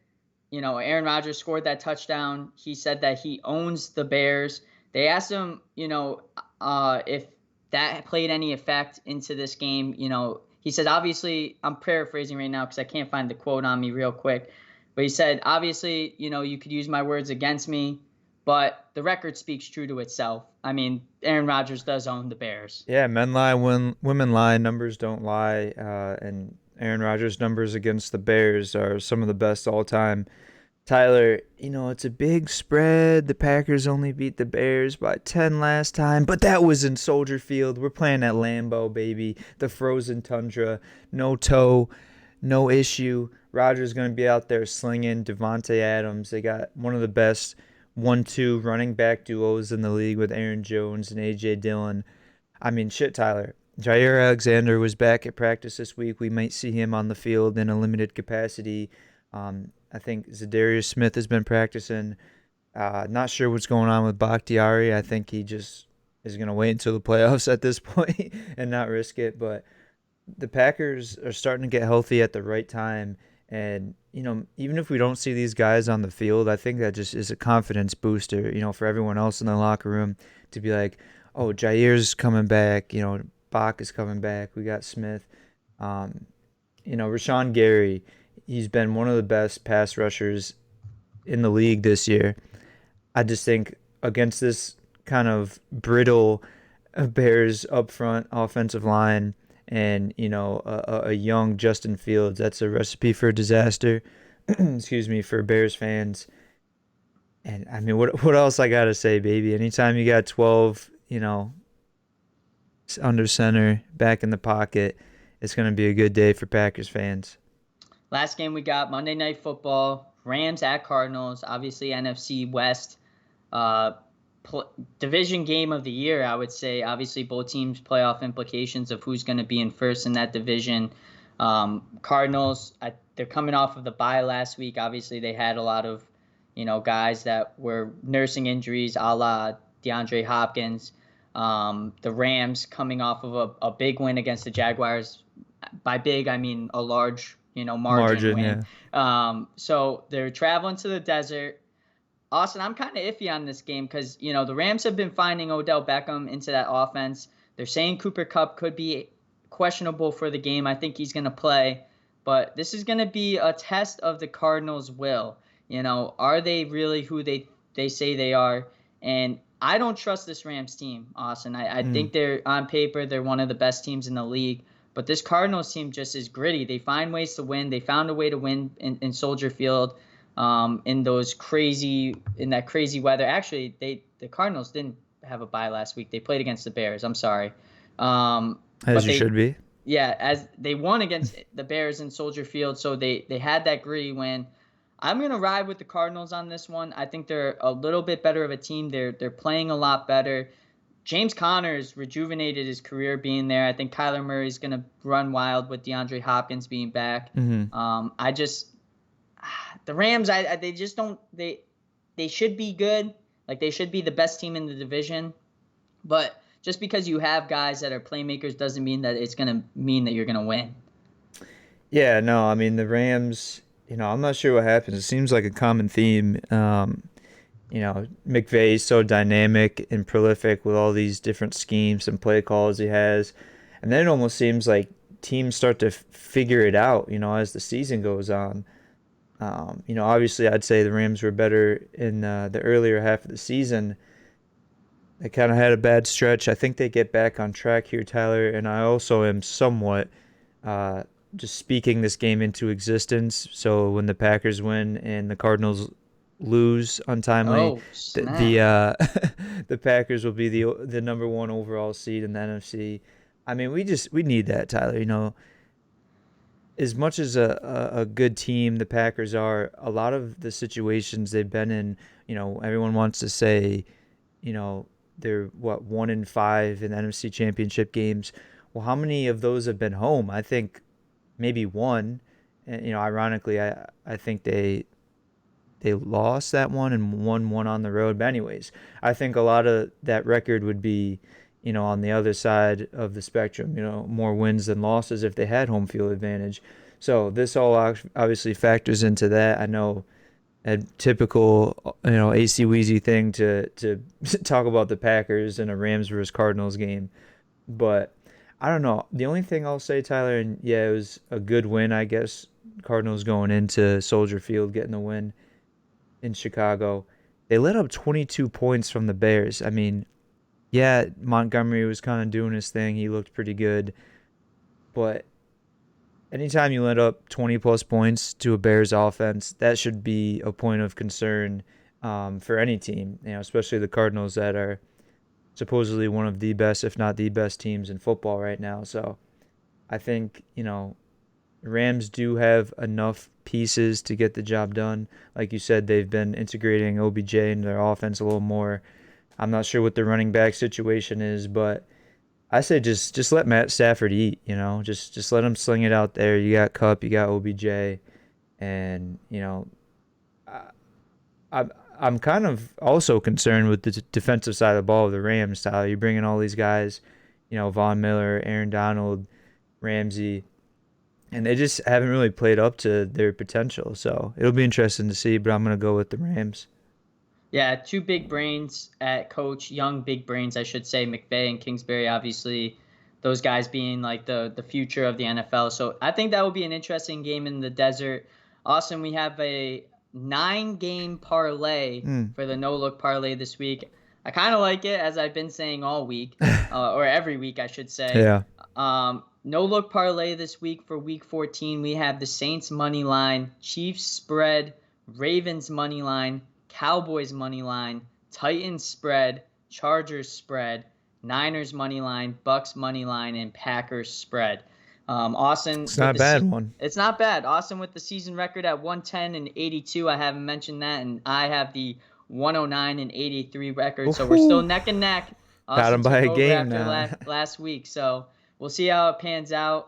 Aaron Rodgers scored that touchdown. He said that he owns the Bears. They asked him, if that played any effect into this game. He said, obviously, I'm paraphrasing right now because I can't find the quote on me real quick. But he said, obviously, you could use my words against me, but the record speaks true to itself. I mean, Aaron Rodgers does own the Bears. Yeah, men lie, women lie, numbers don't lie. And Aaron Rodgers' numbers against the Bears are some of the best all time. Tyler, it's a big spread. The Packers only beat the Bears by 10 last time, but that was in Soldier Field. We're playing at Lambeau, baby. The frozen tundra. No toe, no issue. Rodgers going to be out there slinging. Devontae Adams. They got one of the best 1-2 running back duos in the league with Aaron Jones and A.J. Dillon. I mean, shit, Tyler. Jair Alexander was back at practice this week. We might see him on the field in a limited capacity. I think Zadarius Smith has been practicing. Not sure what's going on with Bakhtiari. I think he just is going to wait until the playoffs at this point and not risk it. But the Packers are starting to get healthy at the right time. And, even if we don't see these guys on the field, I think that just is a confidence booster, for everyone else in the locker room to be like, oh, Jair's coming back, Bach is coming back, we got Smith. Rashawn Gary, he's been one of the best pass rushers in the league this year. I just think against this kind of brittle Bears up front offensive line, and a young Justin Fields, that's a recipe for disaster. Excuse me, for Bears fans. And I mean, what else I gotta say, baby? Anytime you got 12, under center, back in the pocket, it's gonna be a good day for Packers fans. Last game we got Monday Night Football, Rams at Cardinals. Obviously NFC West. Division game of the year, I would say. Obviously, both teams' playoff implications of who's going to be in first in that division. Cardinals, they're coming off of the bye last week. Obviously, they had a lot of, guys that were nursing injuries, a la DeAndre Hopkins. The Rams coming off of a big win against the Jaguars. By big, I mean a large, margin Margin, win. yeah. So they're traveling to the desert. Austin, I'm kind of iffy on this game because, the Rams have been finding Odell Beckham into that offense. They're saying Cooper Kupp could be questionable for the game. I think he's going to play. But this is going to be a test of the Cardinals' will. Are they really who they say they are? And I don't trust this Rams team, Austin. I think they're, on paper, they're one of the best teams in the league. But this Cardinals team just is gritty. They find ways to win. They found a way to win in Soldier Field. In that crazy weather. Actually, the Cardinals didn't have a bye last week. They played against the Bears. I'm sorry. As But you should be. yeah, as they won against the Bears in Soldier Field, so they had that gritty win. I'm gonna ride with the Cardinals on this one. I think they're a little bit better of a team. They're playing a lot better. James Conner's rejuvenated his career being there. I think Kyler Murray's gonna run wild with DeAndre Hopkins being back. The Rams, they just don't they should be good. Like, they should be the best team in the division. But just because you have guys that are playmakers doesn't mean that it's going to mean that you're going to win. Yeah, no, I mean the Rams, I'm not sure what happens. It seems like a common theme. McVay's so dynamic and prolific with all these different schemes and play calls he has. And then it almost seems like teams start to figure it out, as the season goes on. Obviously I'd say the Rams were better in the earlier half of the season. They kind of had a bad stretch. I think they get back on track here, Tyler, and I also am somewhat just speaking this game into existence. So when the Packers win and the Cardinals lose untimely, Oh, the snap. the Packers will be the number one overall seed in the NFC. I mean, we need that, Tyler. As much as a good team the Packers are, a lot of the situations they've been in, everyone wants to say, they're 1-5 in NFC Championship games. Well, how many of those have been home? I think maybe one. And, ironically, I think they lost that one and won one on the road. But anyways, I think a lot of that record would be, on the other side of the spectrum, more wins than losses if they had home field advantage. So this all obviously factors into that. I know a typical, ACWeezy thing to talk about the Packers in a Rams versus Cardinals game. But I don't know. The only thing I'll say, Tyler, and yeah, it was a good win, I guess. Cardinals going into Soldier Field, getting the win in Chicago. They let up 22 points from the Bears. I mean, yeah, Montgomery was kind of doing his thing. He looked pretty good. But anytime you let up 20-plus points to a Bears offense, that should be a point of concern for any team, especially the Cardinals that are supposedly one of the best, if not the best teams in football right now. So I think, Rams do have enough pieces to get the job done. Like you said, they've been integrating OBJ into their offense a little more. I'm not sure what the running back situation is, but I say just let Matt Stafford eat, just let him sling it out there. You got Kupp, you got OBJ, and I'm kind of also concerned with the defensive side of the ball of the Rams. Tyler, you bring in all these guys, Von Miller, Aaron Donald, Ramsey, and they just haven't really played up to their potential. So it'll be interesting to see, but I'm gonna go with the Rams. Yeah, two big brains at coach, young big brains, I should say, McVay and Kingsbury, obviously, those guys being like the future of the NFL. So I think that will be an interesting game in the desert. Austin, we have a 9-game parlay for the no-look parlay this week. I kind of like it, as I've been saying all week, or every week, I should say. Yeah. No-look parlay this week for Week 14. We have the Saints money line, Chiefs spread, Ravens money line, Cowboys money line, Titans spread, Chargers spread, Niners money line, Bucks money line, and Packers spread. Austin, It's not a bad one. It's not bad. Austin with the season record at 110-82. I haven't mentioned that, and I have the 109-83 record. So we're still neck and neck. Got him by a game after now. last week. So we'll see how it pans out.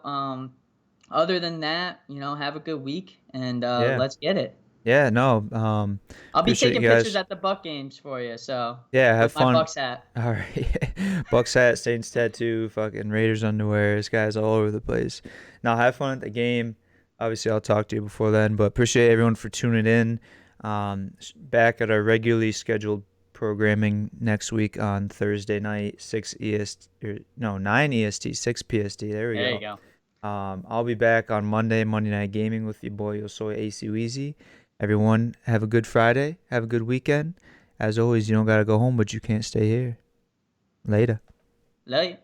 Other than that, have a good week, and let's get it. Yeah, no. I'll be appreciate taking you guys. pictures at the Buck games for you. So Yeah, have with fun. my Bucks hat. All right. Bucks hat, Saints tattoo, fucking Raiders underwear. This guy's all over the place. Now have fun at the game. Obviously, I'll talk to you before then, but appreciate everyone for tuning in. Back at our regularly scheduled programming next week on Thursday night, 6 EST, or no, 9 EST, 6 PST. There we There you go. go. I'll be back on Monday Night Gaming with your boy Yosoy ACWeezy. Everyone, have a good Friday. Have a good weekend. As always, you don't got to go home, but you can't stay here. Later. Love you.